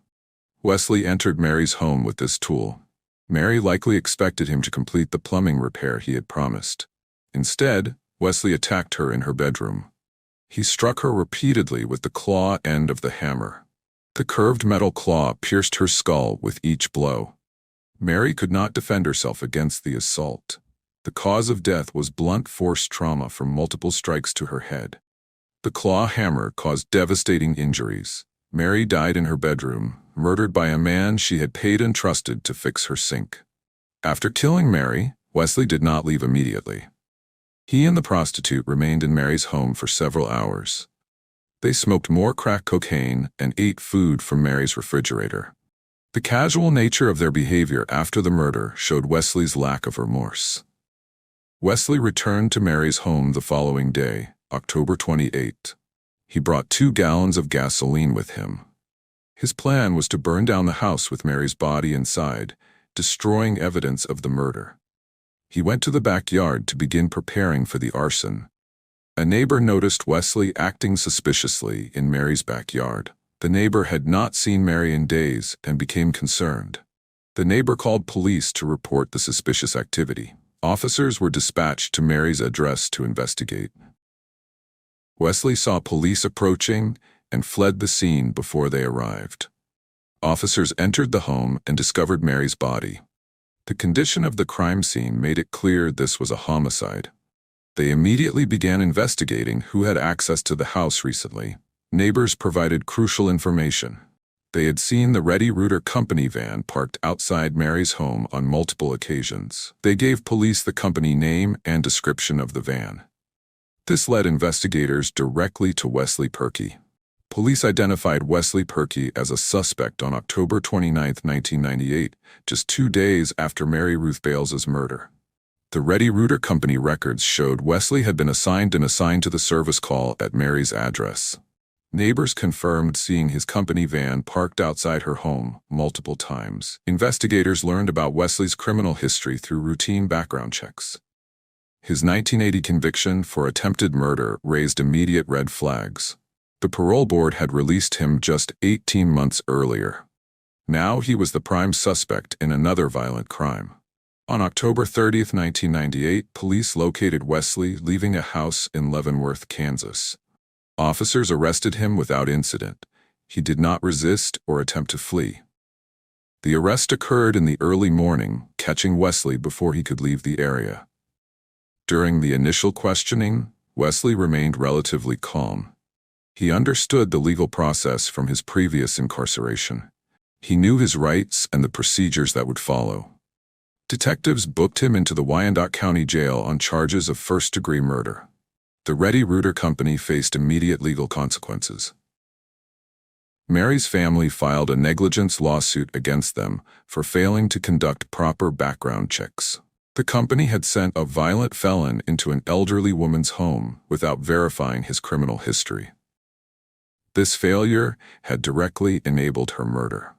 Wesley entered Mary's home with this tool. Mary likely expected him to complete the plumbing repair he had promised. Instead, Wesley attacked her in her bedroom. He struck her repeatedly with the claw end of the hammer. The curved metal claw pierced her skull with each blow. Mary could not defend herself against the assault. The cause of death was blunt force trauma from multiple strikes to her head. The claw hammer caused devastating injuries. Mary died in her bedroom, murdered by a man she had paid and trusted to fix her sink. After killing Mary, Wesley did not leave immediately. He and the prostitute remained in Mary's home for several hours. They smoked more crack cocaine and ate food from Mary's refrigerator. The casual nature of their behavior after the murder showed Wesley's lack of remorse. Wesley returned to Mary's home the following day, October 28. He brought 2 gallons of gasoline with him. His plan was to burn down the house with Mary's body inside, destroying evidence of the murder. He went to the backyard to begin preparing for the arson. A neighbor noticed Wesley acting suspiciously in Mary's backyard. The neighbor had not seen Mary in days and became concerned. The neighbor called police to report the suspicious activity. Officers were dispatched to Mary's address to investigate. Wesley saw police approaching and fled the scene before they arrived. Officers entered the home and discovered Mary's body. The condition of the crime scene made it clear this was a homicide. They immediately began investigating who had access to the house recently. Neighbors provided crucial information. They had seen the R4ping company van parked outside Mary's home on multiple occasions. They gave police the company name and description of the van. This led investigators directly to R4ping. Police identified R4ping as a suspect on October 29, 1998, just 2 days after Mary Ruth Bales's murder. The R4ping company records showed Wesley had been assigned to the service call at Mary's address. Neighbors confirmed seeing his company van parked outside her home multiple times. Investigators learned about Wesley's criminal history through routine background checks. His 1980 conviction for attempted murder raised immediate red flags. The parole board had released him just 18 months earlier. Now he was the prime suspect in another violent crime. On October 30, 1998, police located Wesley leaving a house in Leavenworth, Kansas. Officers arrested him without incident. He did not resist or attempt to flee. The arrest occurred in the early morning, catching Wesley before he could leave the area. During the initial questioning, Wesley remained relatively calm. He understood the legal process from his previous incarceration. He knew his rights and the procedures that would follow. Detectives booked him into the Wyandotte County Jail on charges of first-degree murder. The R4ping company faced immediate legal consequences. Mary's family filed a negligence lawsuit against them for failing to conduct proper background checks. The company had sent a violent felon into an elderly woman's home without verifying his criminal history. This failure had directly enabled her murder.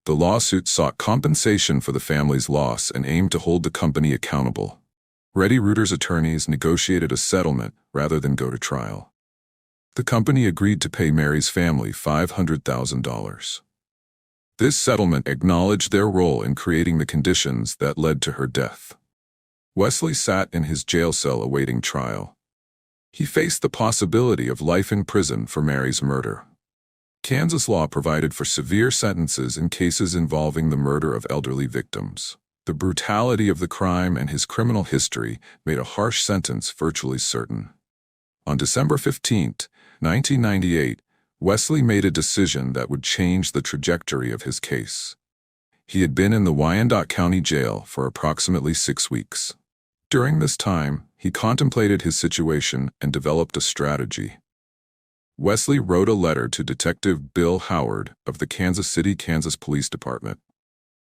The lawsuit sought compensation for the family's loss and aimed to hold the company accountable. R4ping's attorneys negotiated a settlement rather than go to trial. The company agreed to pay Mary's family $500,000. This settlement acknowledged their role in creating the conditions that led to her death. Wesley sat in his jail cell awaiting trial. He faced the possibility of life in prison for Mary's murder. Kansas law provided for severe sentences in cases involving the murder of elderly victims. The brutality of the crime and his criminal history made a harsh sentence virtually certain. On December 15, 1998, Wesley made a decision that would change the trajectory of his case. He had been in the Wyandotte County Jail for approximately 6 weeks. During this time, he contemplated his situation and developed a strategy. Wesley wrote a letter to Detective Bill Howard of the Kansas City, Kansas Police Department.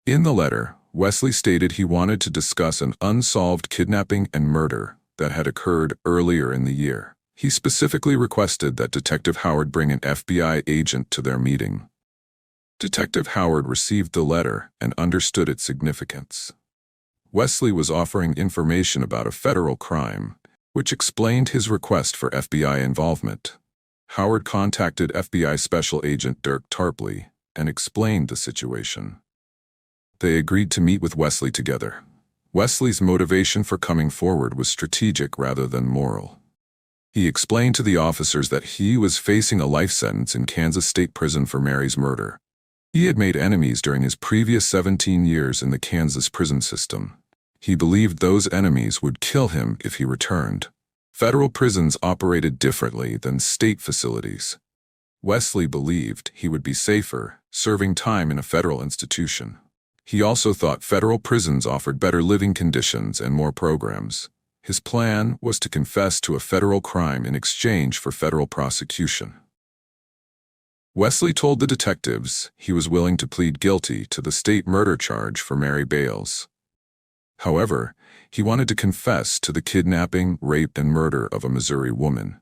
In the letter, Wesley stated he wanted to discuss an unsolved kidnapping and murder that had occurred earlier in the year. He specifically requested that Detective Howard bring an FBI agent to their meeting. Detective Howard received the letter and understood its significance. Wesley was offering information about a federal crime, which explained his request for FBI involvement. Howard contacted FBI Special Agent Dirk Tarpley and explained the situation. They agreed to meet with Wesley together. Wesley's motivation for coming forward was strategic rather than moral. He explained to the officers that he was facing a life sentence in Kansas State Prison for Mary's murder. He had made enemies during his previous 17 years in the Kansas prison system. He believed those enemies would kill him if he returned. Federal prisons operated differently than state facilities. Wesley believed he would be safer serving time in a federal institution. He also thought federal prisons offered better living conditions and more programs. His plan was to confess to a federal crime in exchange for federal prosecution. Wesley told the detectives he was willing to plead guilty to the state murder charge for Mary Bales. However, he wanted to confess to the kidnapping, rape, and murder of a Missouri woman.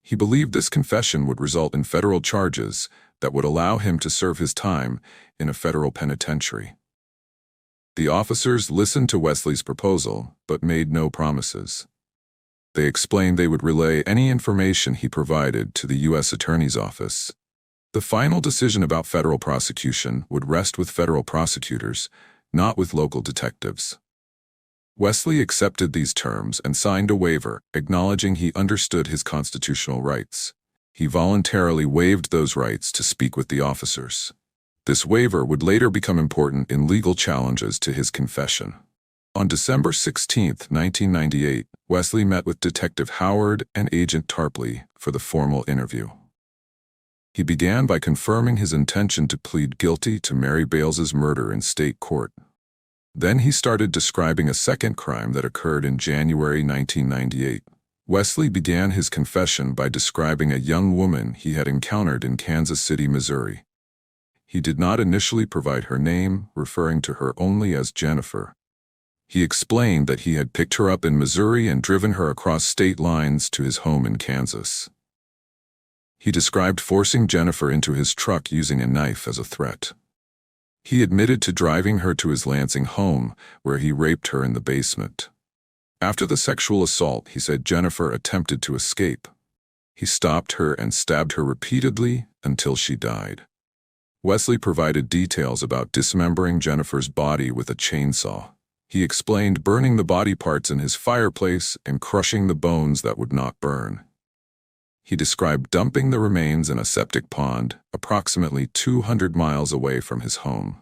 He believed this confession would result in federal charges that would allow him to serve his time in a federal penitentiary. The officers listened to Wesley's proposal, but made no promises. They explained they would relay any information he provided to the U.S. Attorney's Office. The final decision about federal prosecution would rest with federal prosecutors, not with local detectives. Wesley accepted these terms and signed a waiver, acknowledging he understood his constitutional rights. He voluntarily waived those rights to speak with the officers. This waiver would later become important in legal challenges to his confession. On December 16, 1998, Wesley met with Detective Howard and Agent Tarpley for the formal interview. He began by confirming his intention to plead guilty to Mary Bales's murder in state court. Then he started describing a second crime that occurred in January 1998. Wesley began his confession by describing a young woman he had encountered in Kansas City, Missouri. He did not initially provide her name, referring to her only as Jennifer. He explained that he had picked her up in Missouri and driven her across state lines to his home in Kansas. He described forcing Jennifer into his truck using a knife as a threat. He admitted to driving her to his Lansing home, where he raped her in the basement. After the sexual assault, he said Jennifer attempted to escape. He stopped her and stabbed her repeatedly until she died. Wesley provided details about dismembering Jennifer's body with a chainsaw. He explained burning the body parts in his fireplace and crushing the bones that would not burn. He described dumping the remains in a septic pond approximately 200 miles away from his home.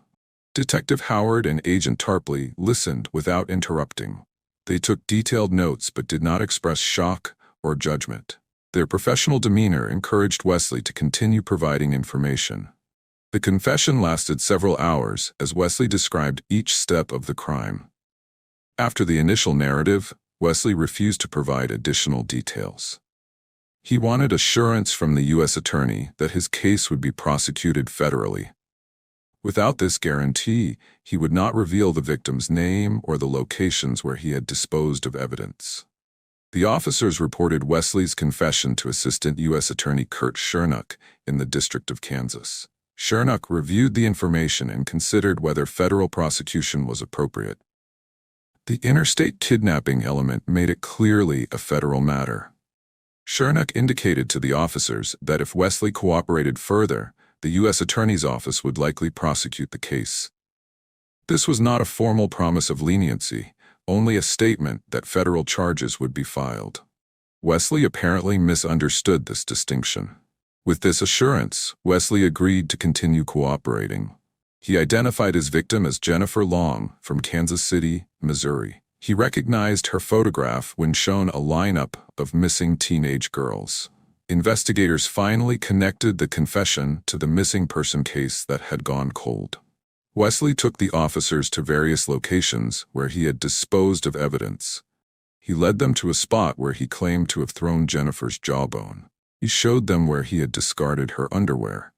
Detective Howard and Agent Tarpley listened without interrupting. They took detailed notes but did not express shock or judgment. Their professional demeanor encouraged Wesley to continue providing information. The confession lasted several hours as Wesley described each step of the crime. After the initial narrative, Wesley refused to provide additional details. He wanted assurance from the U.S. Attorney that his case would be prosecuted federally. Without this guarantee, he would not reveal the victim's name or the locations where he had disposed of evidence. The officers reported Wesley's confession to Assistant U.S. Attorney Kurt Shernock in the District of Kansas. Shernock reviewed the information and considered whether federal prosecution was appropriate. The interstate kidnapping element made it clearly a federal matter. Shernock indicated to the officers that if Wesley cooperated further, the U.S. Attorney's Office would likely prosecute the case. This was not a formal promise of leniency, only a statement that federal charges would be filed. Wesley apparently misunderstood this distinction. With this assurance, Wesley agreed to continue cooperating. He identified his victim as Jennifer Long from Kansas City, Missouri. He recognized her photograph when shown a lineup of missing teenage girls. Investigators finally connected the confession to the missing person case that had gone cold. Wesley took the officers to various locations where he had disposed of evidence. He led them to a spot where he claimed to have thrown Jennifer's jawbone. He showed them where he had discarded her underwear.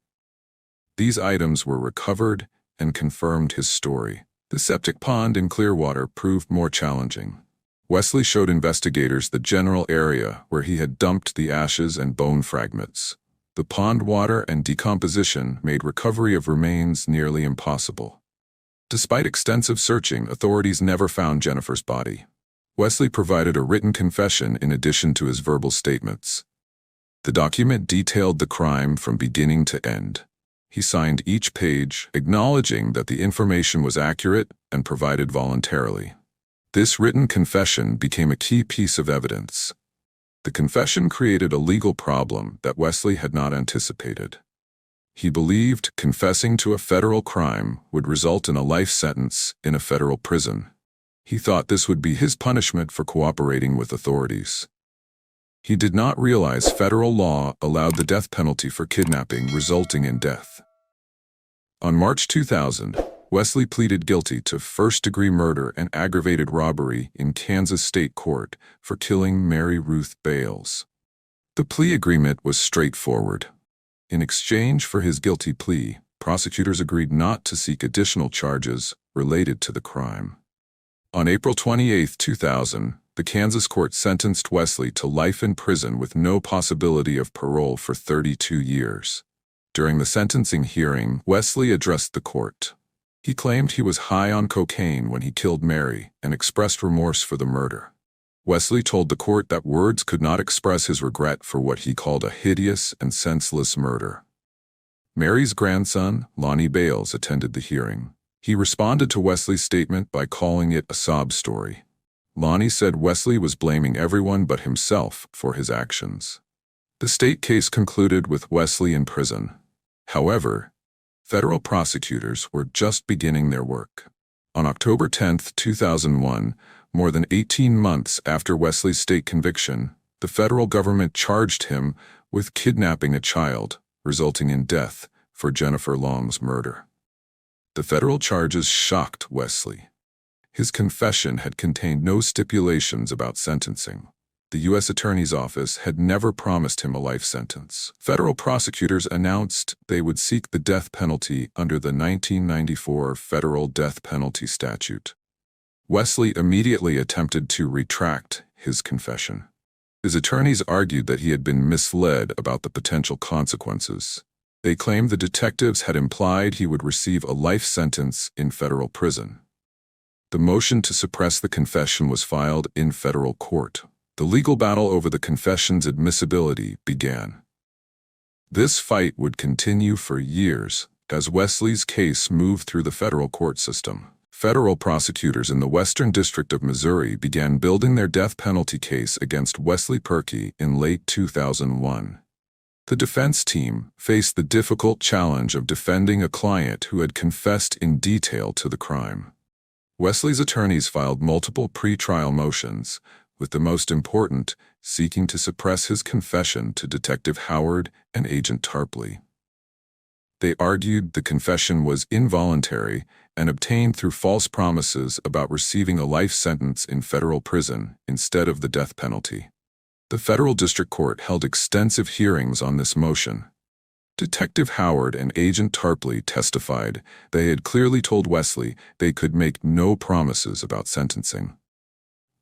These items were recovered and confirmed his story. The septic pond in Clearwater proved more challenging. Wesley showed investigators the general area where he had dumped the ashes and bone fragments. The pond water and decomposition made recovery of remains nearly impossible. Despite extensive searching, authorities never found Jennifer's body. Wesley provided a written confession in addition to his verbal statements. The document detailed the crime from beginning to end. He signed each page, acknowledging that the information was accurate and provided voluntarily. This written confession became a key piece of evidence. The confession created a legal problem that Wesley had not anticipated. He believed confessing to a federal crime would result in a life sentence in a federal prison. He thought this would be his punishment for cooperating with authorities. He did not realize federal law allowed the death penalty for kidnapping resulting in death. On March 2000, Wesley pleaded guilty to first-degree murder and aggravated robbery in Kansas State Court for killing Mary Ruth Bales. The plea agreement was straightforward. In exchange for his guilty plea, prosecutors agreed not to seek additional charges related to the crime. On April 28, 2000, the Kansas court sentenced Wesley to life in prison with no possibility of parole for 32 years. During the sentencing hearing, Wesley addressed the court. He claimed he was high on cocaine when he killed Mary and expressed remorse for the murder. Wesley told the court that words could not express his regret for what he called a hideous and senseless murder. Mary's grandson, Lonnie Bales, attended the hearing. He responded to Wesley's statement by calling it a sob story. Lonnie said Wesley was blaming everyone but himself for his actions. The state case concluded with Wesley in prison. However, federal prosecutors were just beginning their work. On October 10, 2001, more than 18 months after Wesley's state conviction, the federal government charged him with kidnapping a child, resulting in death, for Jennifer Long's murder. The federal charges shocked Wesley. His confession had contained no stipulations about sentencing. The U.S. Attorney's Office had never promised him a life sentence. Federal prosecutors announced they would seek the death penalty under the 1994 federal death penalty statute. Wesley immediately attempted to retract his confession. His attorneys argued that he had been misled about the potential consequences. They claimed the detectives had implied he would receive a life sentence in federal prison. The motion to suppress the confession was filed in federal court. The legal battle over the confession's admissibility began. This fight would continue for years as Wesley's case moved through the federal court system. Federal prosecutors in the Western District of Missouri began building their death penalty case against Wesley Perkey in late 2001. The defense team faced the difficult challenge of defending a client who had confessed in detail to the crime. Wesley's attorneys filed multiple pre-trial motions, with the most important seeking to suppress his confession to Detective Howard and Agent Tarpley. They argued the confession was involuntary and obtained through false promises about receiving a life sentence in federal prison instead of the death penalty. The federal district court held extensive hearings on this motion. Detective Howard and Agent Tarpley testified they had clearly told Wesley they could make no promises about sentencing.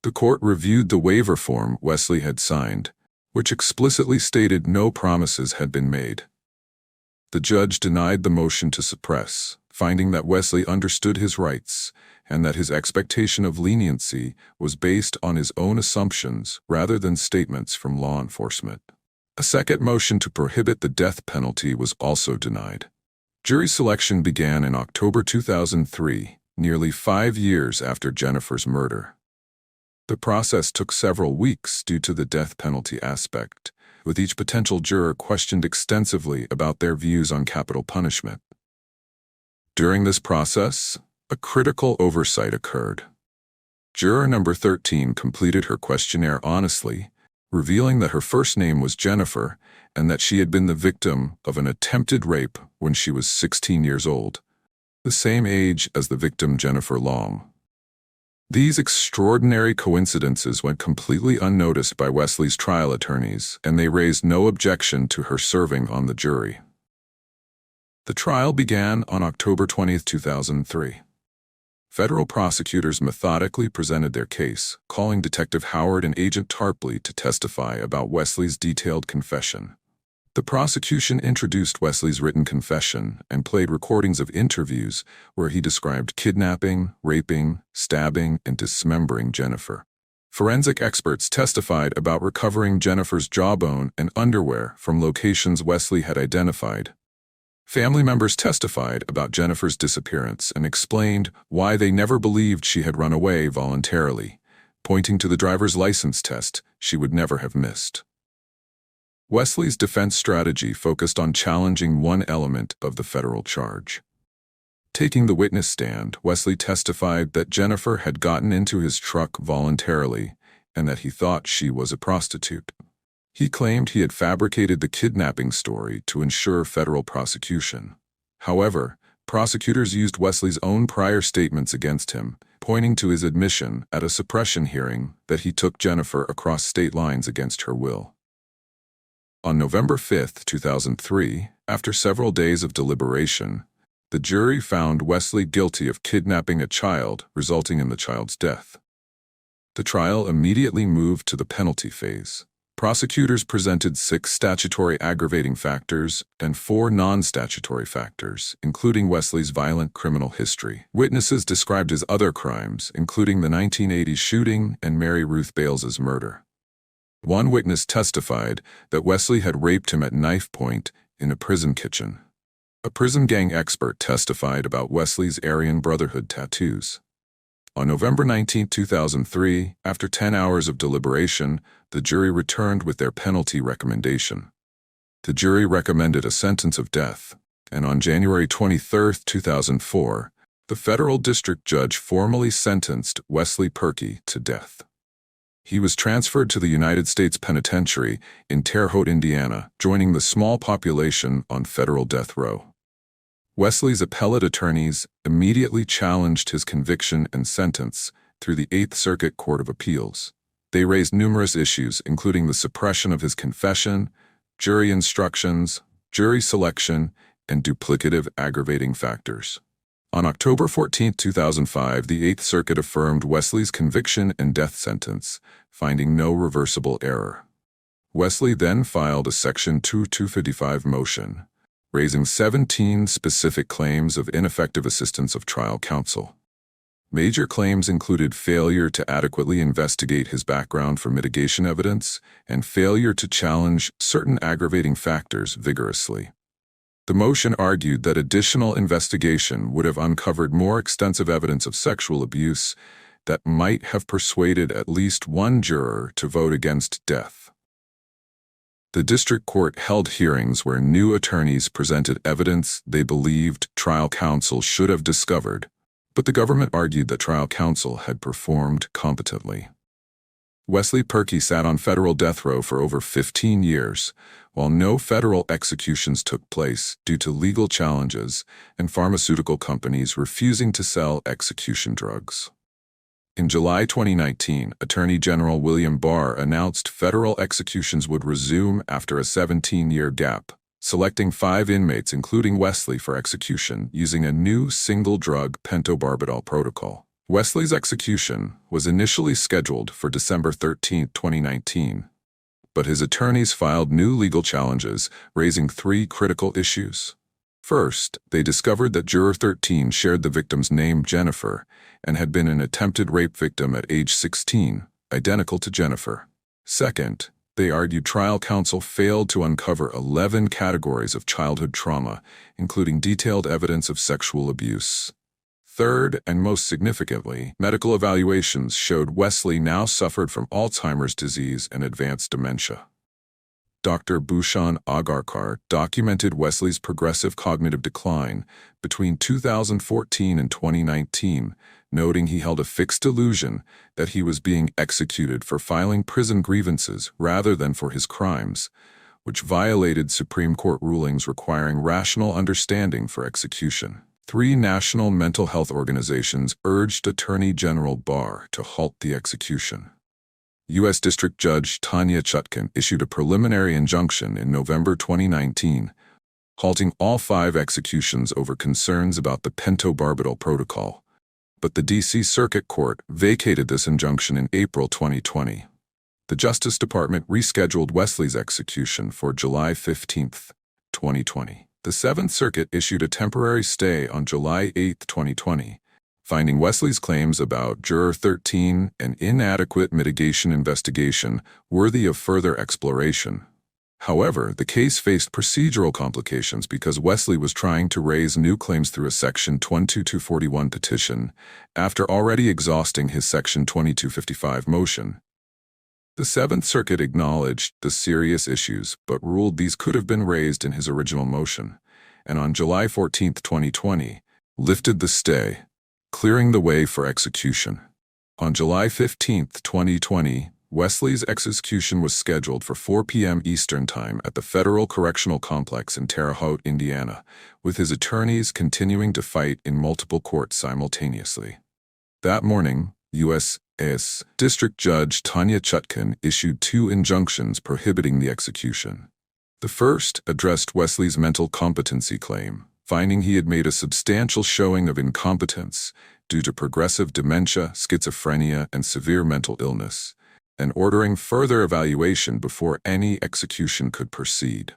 The court reviewed the waiver form Wesley had signed, which explicitly stated no promises had been made. The judge denied the motion to suppress, finding that Wesley understood his rights and that his expectation of leniency was based on his own assumptions rather than statements from law enforcement. A second motion to prohibit the death penalty was also denied. Jury selection began in October 2003, nearly 5 years after Jennifer's murder. The process took several weeks due to the death penalty aspect, with each potential juror questioned extensively about their views on capital punishment. During this process, a critical oversight occurred. Juror number 13 completed her questionnaire honestly, revealing that her first name was Jennifer and that she had been the victim of an attempted rape when she was 16 years old, the same age as the victim Jennifer Long. These extraordinary coincidences went completely unnoticed by Wesley's trial attorneys, and they raised no objection to her serving on the jury. The trial began on October 20, 2003. Federal prosecutors methodically presented their case, calling Detective Howard and Agent Tarpley to testify about Wesley's detailed confession. The prosecution introduced Wesley's written confession and played recordings of interviews where he described kidnapping, raping, stabbing, and dismembering Jennifer. Forensic experts testified about recovering Jennifer's jawbone and underwear from locations Wesley had identified. Family members testified about Jennifer's disappearance and explained why they never believed she had run away voluntarily, pointing to the driver's license test she would never have missed. Wesley's defense strategy focused on challenging one element of the federal charge. Taking the witness stand, Wesley testified that Jennifer had gotten into his truck voluntarily and that he thought she was a prostitute. He claimed he had fabricated the kidnapping story to ensure federal prosecution. However, prosecutors used Wesley's own prior statements against him, pointing to his admission at a suppression hearing that he took Jennifer across state lines against her will. On November 5, 2003, after several days of deliberation, the jury found Wesley guilty of kidnapping a child, resulting in the child's death. The trial immediately moved to the penalty phase. Prosecutors presented 6 statutory aggravating factors and 4 non-statutory factors, including Wesley's violent criminal history. Witnesses described his other crimes, including the 1980 shooting and Mary Ruth Bales's murder. One witness testified that Wesley had raped him at knife point in a prison kitchen. A prison gang expert testified about Wesley's Aryan Brotherhood tattoos. On November 19, 2003, after 10 hours of deliberation, the jury returned with their penalty recommendation. The jury recommended a sentence of death, and on January 23, 2004, the federal district judge formally sentenced Wesley R4ping to death. He was transferred to the United States Penitentiary in Terre Haute, Indiana, joining the small population on federal death row. Wesley's appellate attorneys immediately challenged his conviction and sentence through the Eighth Circuit Court of Appeals. They raised numerous issues, including the suppression of his confession, jury instructions, jury selection, and duplicative aggravating factors. On October 14, 2005, the Eighth Circuit affirmed Wesley's conviction and death sentence, finding no reversible error. Wesley then filed a Section 2255 motion, raising 17 specific claims of ineffective assistance of trial counsel. Major claims included failure to adequately investigate his background for mitigation evidence and failure to challenge certain aggravating factors vigorously. The motion argued that additional investigation would have uncovered more extensive evidence of sexual abuse that might have persuaded at least one juror to vote against death. The district court held hearings where new attorneys presented evidence they believed trial counsel should have discovered, but the government argued that trial counsel had performed competently. Wesley R4ping sat on federal death row for over 15 years, while no federal executions took place due to legal challenges and pharmaceutical companies refusing to sell execution drugs. In July 2019, Attorney General William Barr announced federal executions would resume after a 17-year gap, selecting 5 inmates including Wesley for execution using a new single-drug pentobarbital protocol. Wesley's execution was initially scheduled for December 13, 2019, but his attorneys filed new legal challenges, raising 3 critical issues. First, they discovered that Juror 13 shared the victim's name Jennifer and had been an attempted rape victim at age 16, identical to Jennifer. Second, they argued trial counsel failed to uncover 11 categories of childhood trauma, including detailed evidence of sexual abuse. Third, and most significantly, medical evaluations showed Wesley now suffered from Alzheimer's disease and advanced dementia. Dr. Bhushan Agarkar documented Wesley's progressive cognitive decline between 2014 and 2019, noting he held a fixed delusion that he was being executed for filing prison grievances rather than for his crimes, which violated Supreme Court rulings requiring rational understanding for execution. 3 national mental health organizations urged Attorney General Barr to halt the execution. U.S. District Judge Tanya Chutkan issued a preliminary injunction in November 2019, halting all 5 executions over concerns about the pentobarbital protocol, but the D.C. Circuit Court vacated this injunction in April 2020. The Justice Department rescheduled Wesley's execution for July 15, 2020. The Seventh Circuit issued a temporary stay on July 8, 2020, finding Wesley's claims about Juror 13 and inadequate mitigation investigation worthy of further exploration. However, the case faced procedural complications because Wesley was trying to raise new claims through a Section 2241 petition after already exhausting his Section 2255 motion. The Seventh Circuit acknowledged the serious issues but ruled these could have been raised in his original motion, and on July 14, 2020, lifted the stay, clearing the way for execution. On July 15, 2020, Wesley's execution was scheduled for 4 p.m. Eastern Time at the Federal Correctional Complex in Terre Haute, Indiana, with his attorneys continuing to fight in multiple courts simultaneously. That morning, U.S. District Judge Tanya Chutkan issued 2 injunctions prohibiting the execution. The first addressed Wesley's mental competency claim, finding he had made a substantial showing of incompetence due to progressive dementia, schizophrenia, and severe mental illness, and ordering further evaluation before any execution could proceed.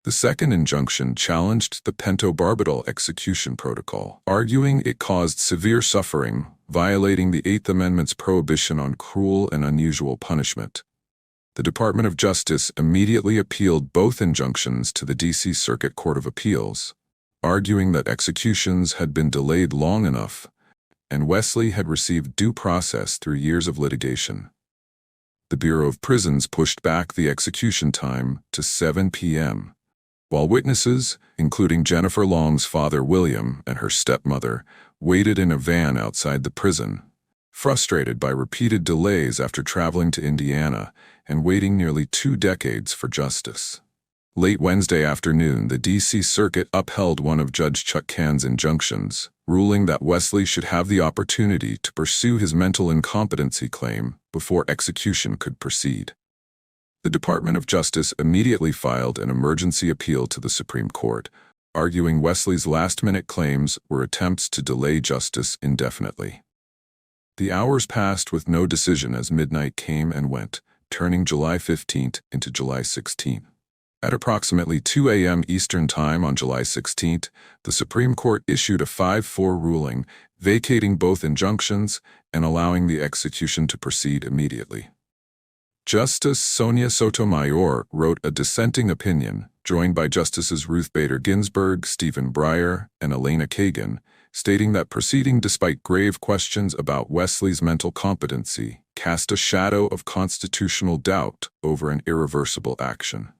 The second injunction challenged the pentobarbital execution protocol, arguing it caused severe suffering, violating the Eighth Amendment's prohibition on cruel and unusual punishment. The Department of Justice immediately appealed both injunctions to the D.C. Circuit Court of Appeals, arguing that executions had been delayed long enough, and Wesley had received due process through years of litigation. The Bureau of Prisons pushed back the execution time to 7 p.m., while witnesses, including Jennifer Long's father William and her stepmother, waited in a van outside the prison, frustrated by repeated delays after traveling to Indiana and waiting nearly 2 decades for justice. Late Wednesday afternoon, the D.C. Circuit upheld one of Judge Chuck Cann's injunctions, ruling that Wesley should have the opportunity to pursue his mental incompetency claim before execution could proceed. The Department of Justice immediately filed an emergency appeal to the Supreme Court, arguing Wesley's last-minute claims were attempts to delay justice indefinitely. The hours passed with no decision as midnight came and went, turning July 15th into July 16th. At approximately 2 a.m. Eastern Time on July 16th, the Supreme Court issued a 5-4 ruling, vacating both injunctions and allowing the execution to proceed immediately. Justice Sonia Sotomayor wrote a dissenting opinion, joined by Justices Ruth Bader Ginsburg, Stephen Breyer, and Elena Kagan, stating that proceeding despite grave questions about Wesley's mental competency cast a shadow of constitutional doubt over an irreversible action.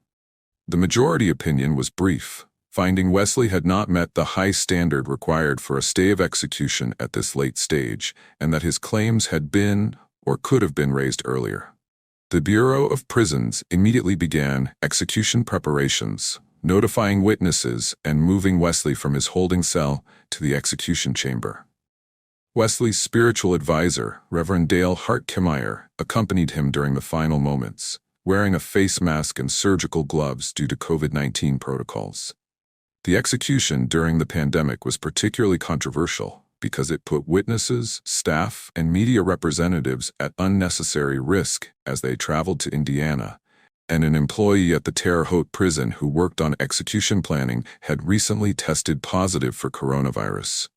The majority opinion was brief, finding Wesley had not met the high standard required for a stay of execution at this late stage, and that his claims had been, or could have been, raised earlier. The Bureau of Prisons immediately began execution preparations, notifying witnesses and moving Wesley from his holding cell to the execution chamber. Wesley's spiritual advisor, Reverend Dale Hart-Kemmeyer, accompanied him during the final moments, wearing a face mask and surgical gloves due to COVID-19 protocols. The execution during the pandemic was particularly controversial because it put witnesses, staff, and media representatives at unnecessary risk as they traveled to Indiana, and an employee at the Terre Haute prison who worked on execution planning had recently tested positive for coronavirus.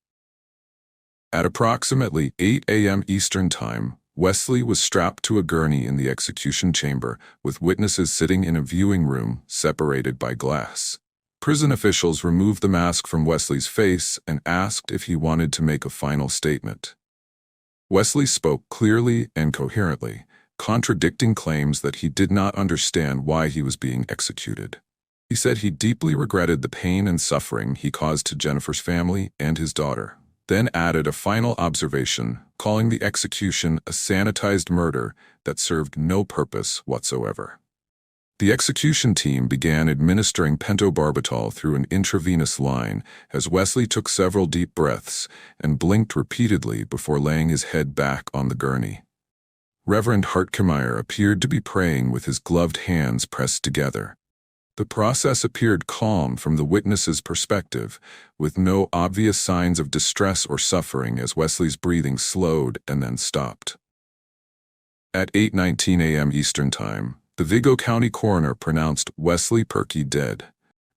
At approximately 8 a.m. Eastern Time, Wesley was strapped to a gurney in the execution chamber, with witnesses sitting in a viewing room separated by glass. Prison officials removed the mask from Wesley's face and asked if he wanted to make a final statement. Wesley spoke clearly and coherently, contradicting claims that he did not understand why he was being executed. He said he deeply regretted the pain and suffering he caused to Jennifer's family and his daughter, then added a final observation, calling the execution a sanitized murder that served no purpose whatsoever. The execution team began administering pentobarbital through an intravenous line as Wesley took several deep breaths and blinked repeatedly before laying his head back on the gurney. Reverend Hart-Kemmeyer appeared to be praying with his gloved hands pressed together. The process appeared calm from the witness's perspective, with no obvious signs of distress or suffering as Wesley's breathing slowed and then stopped. At 8:19 a.m. Eastern Time, the Vigo County coroner pronounced Wesley Perky dead,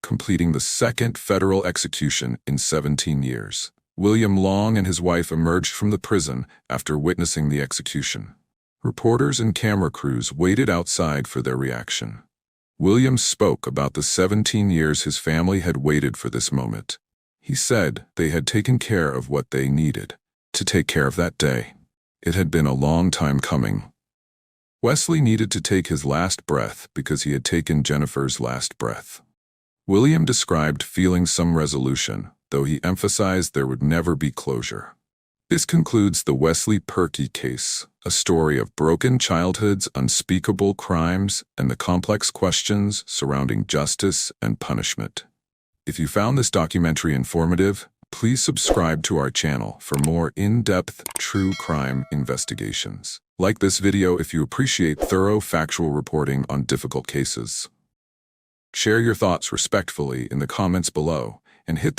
completing the second federal execution in 17 years. William Long and his wife emerged from the prison after witnessing the execution. Reporters and camera crews waited outside for their reaction. William spoke about the 17 years his family had waited for this moment. He said they had taken care of what they needed to take care of that day. It had been a long time coming. Wesley needed to take his last breath because he had taken Jennifer's last breath. William described feeling some resolution, though he emphasized there would never be closure. This concludes the Wesley Perky case, a story of broken childhoods, unspeakable crimes, and the complex questions surrounding justice and punishment. If you found this documentary informative, please subscribe to our channel for more in-depth true crime investigations. Like this video if you appreciate thorough factual reporting on difficult cases. Share your thoughts respectfully in the comments below and hit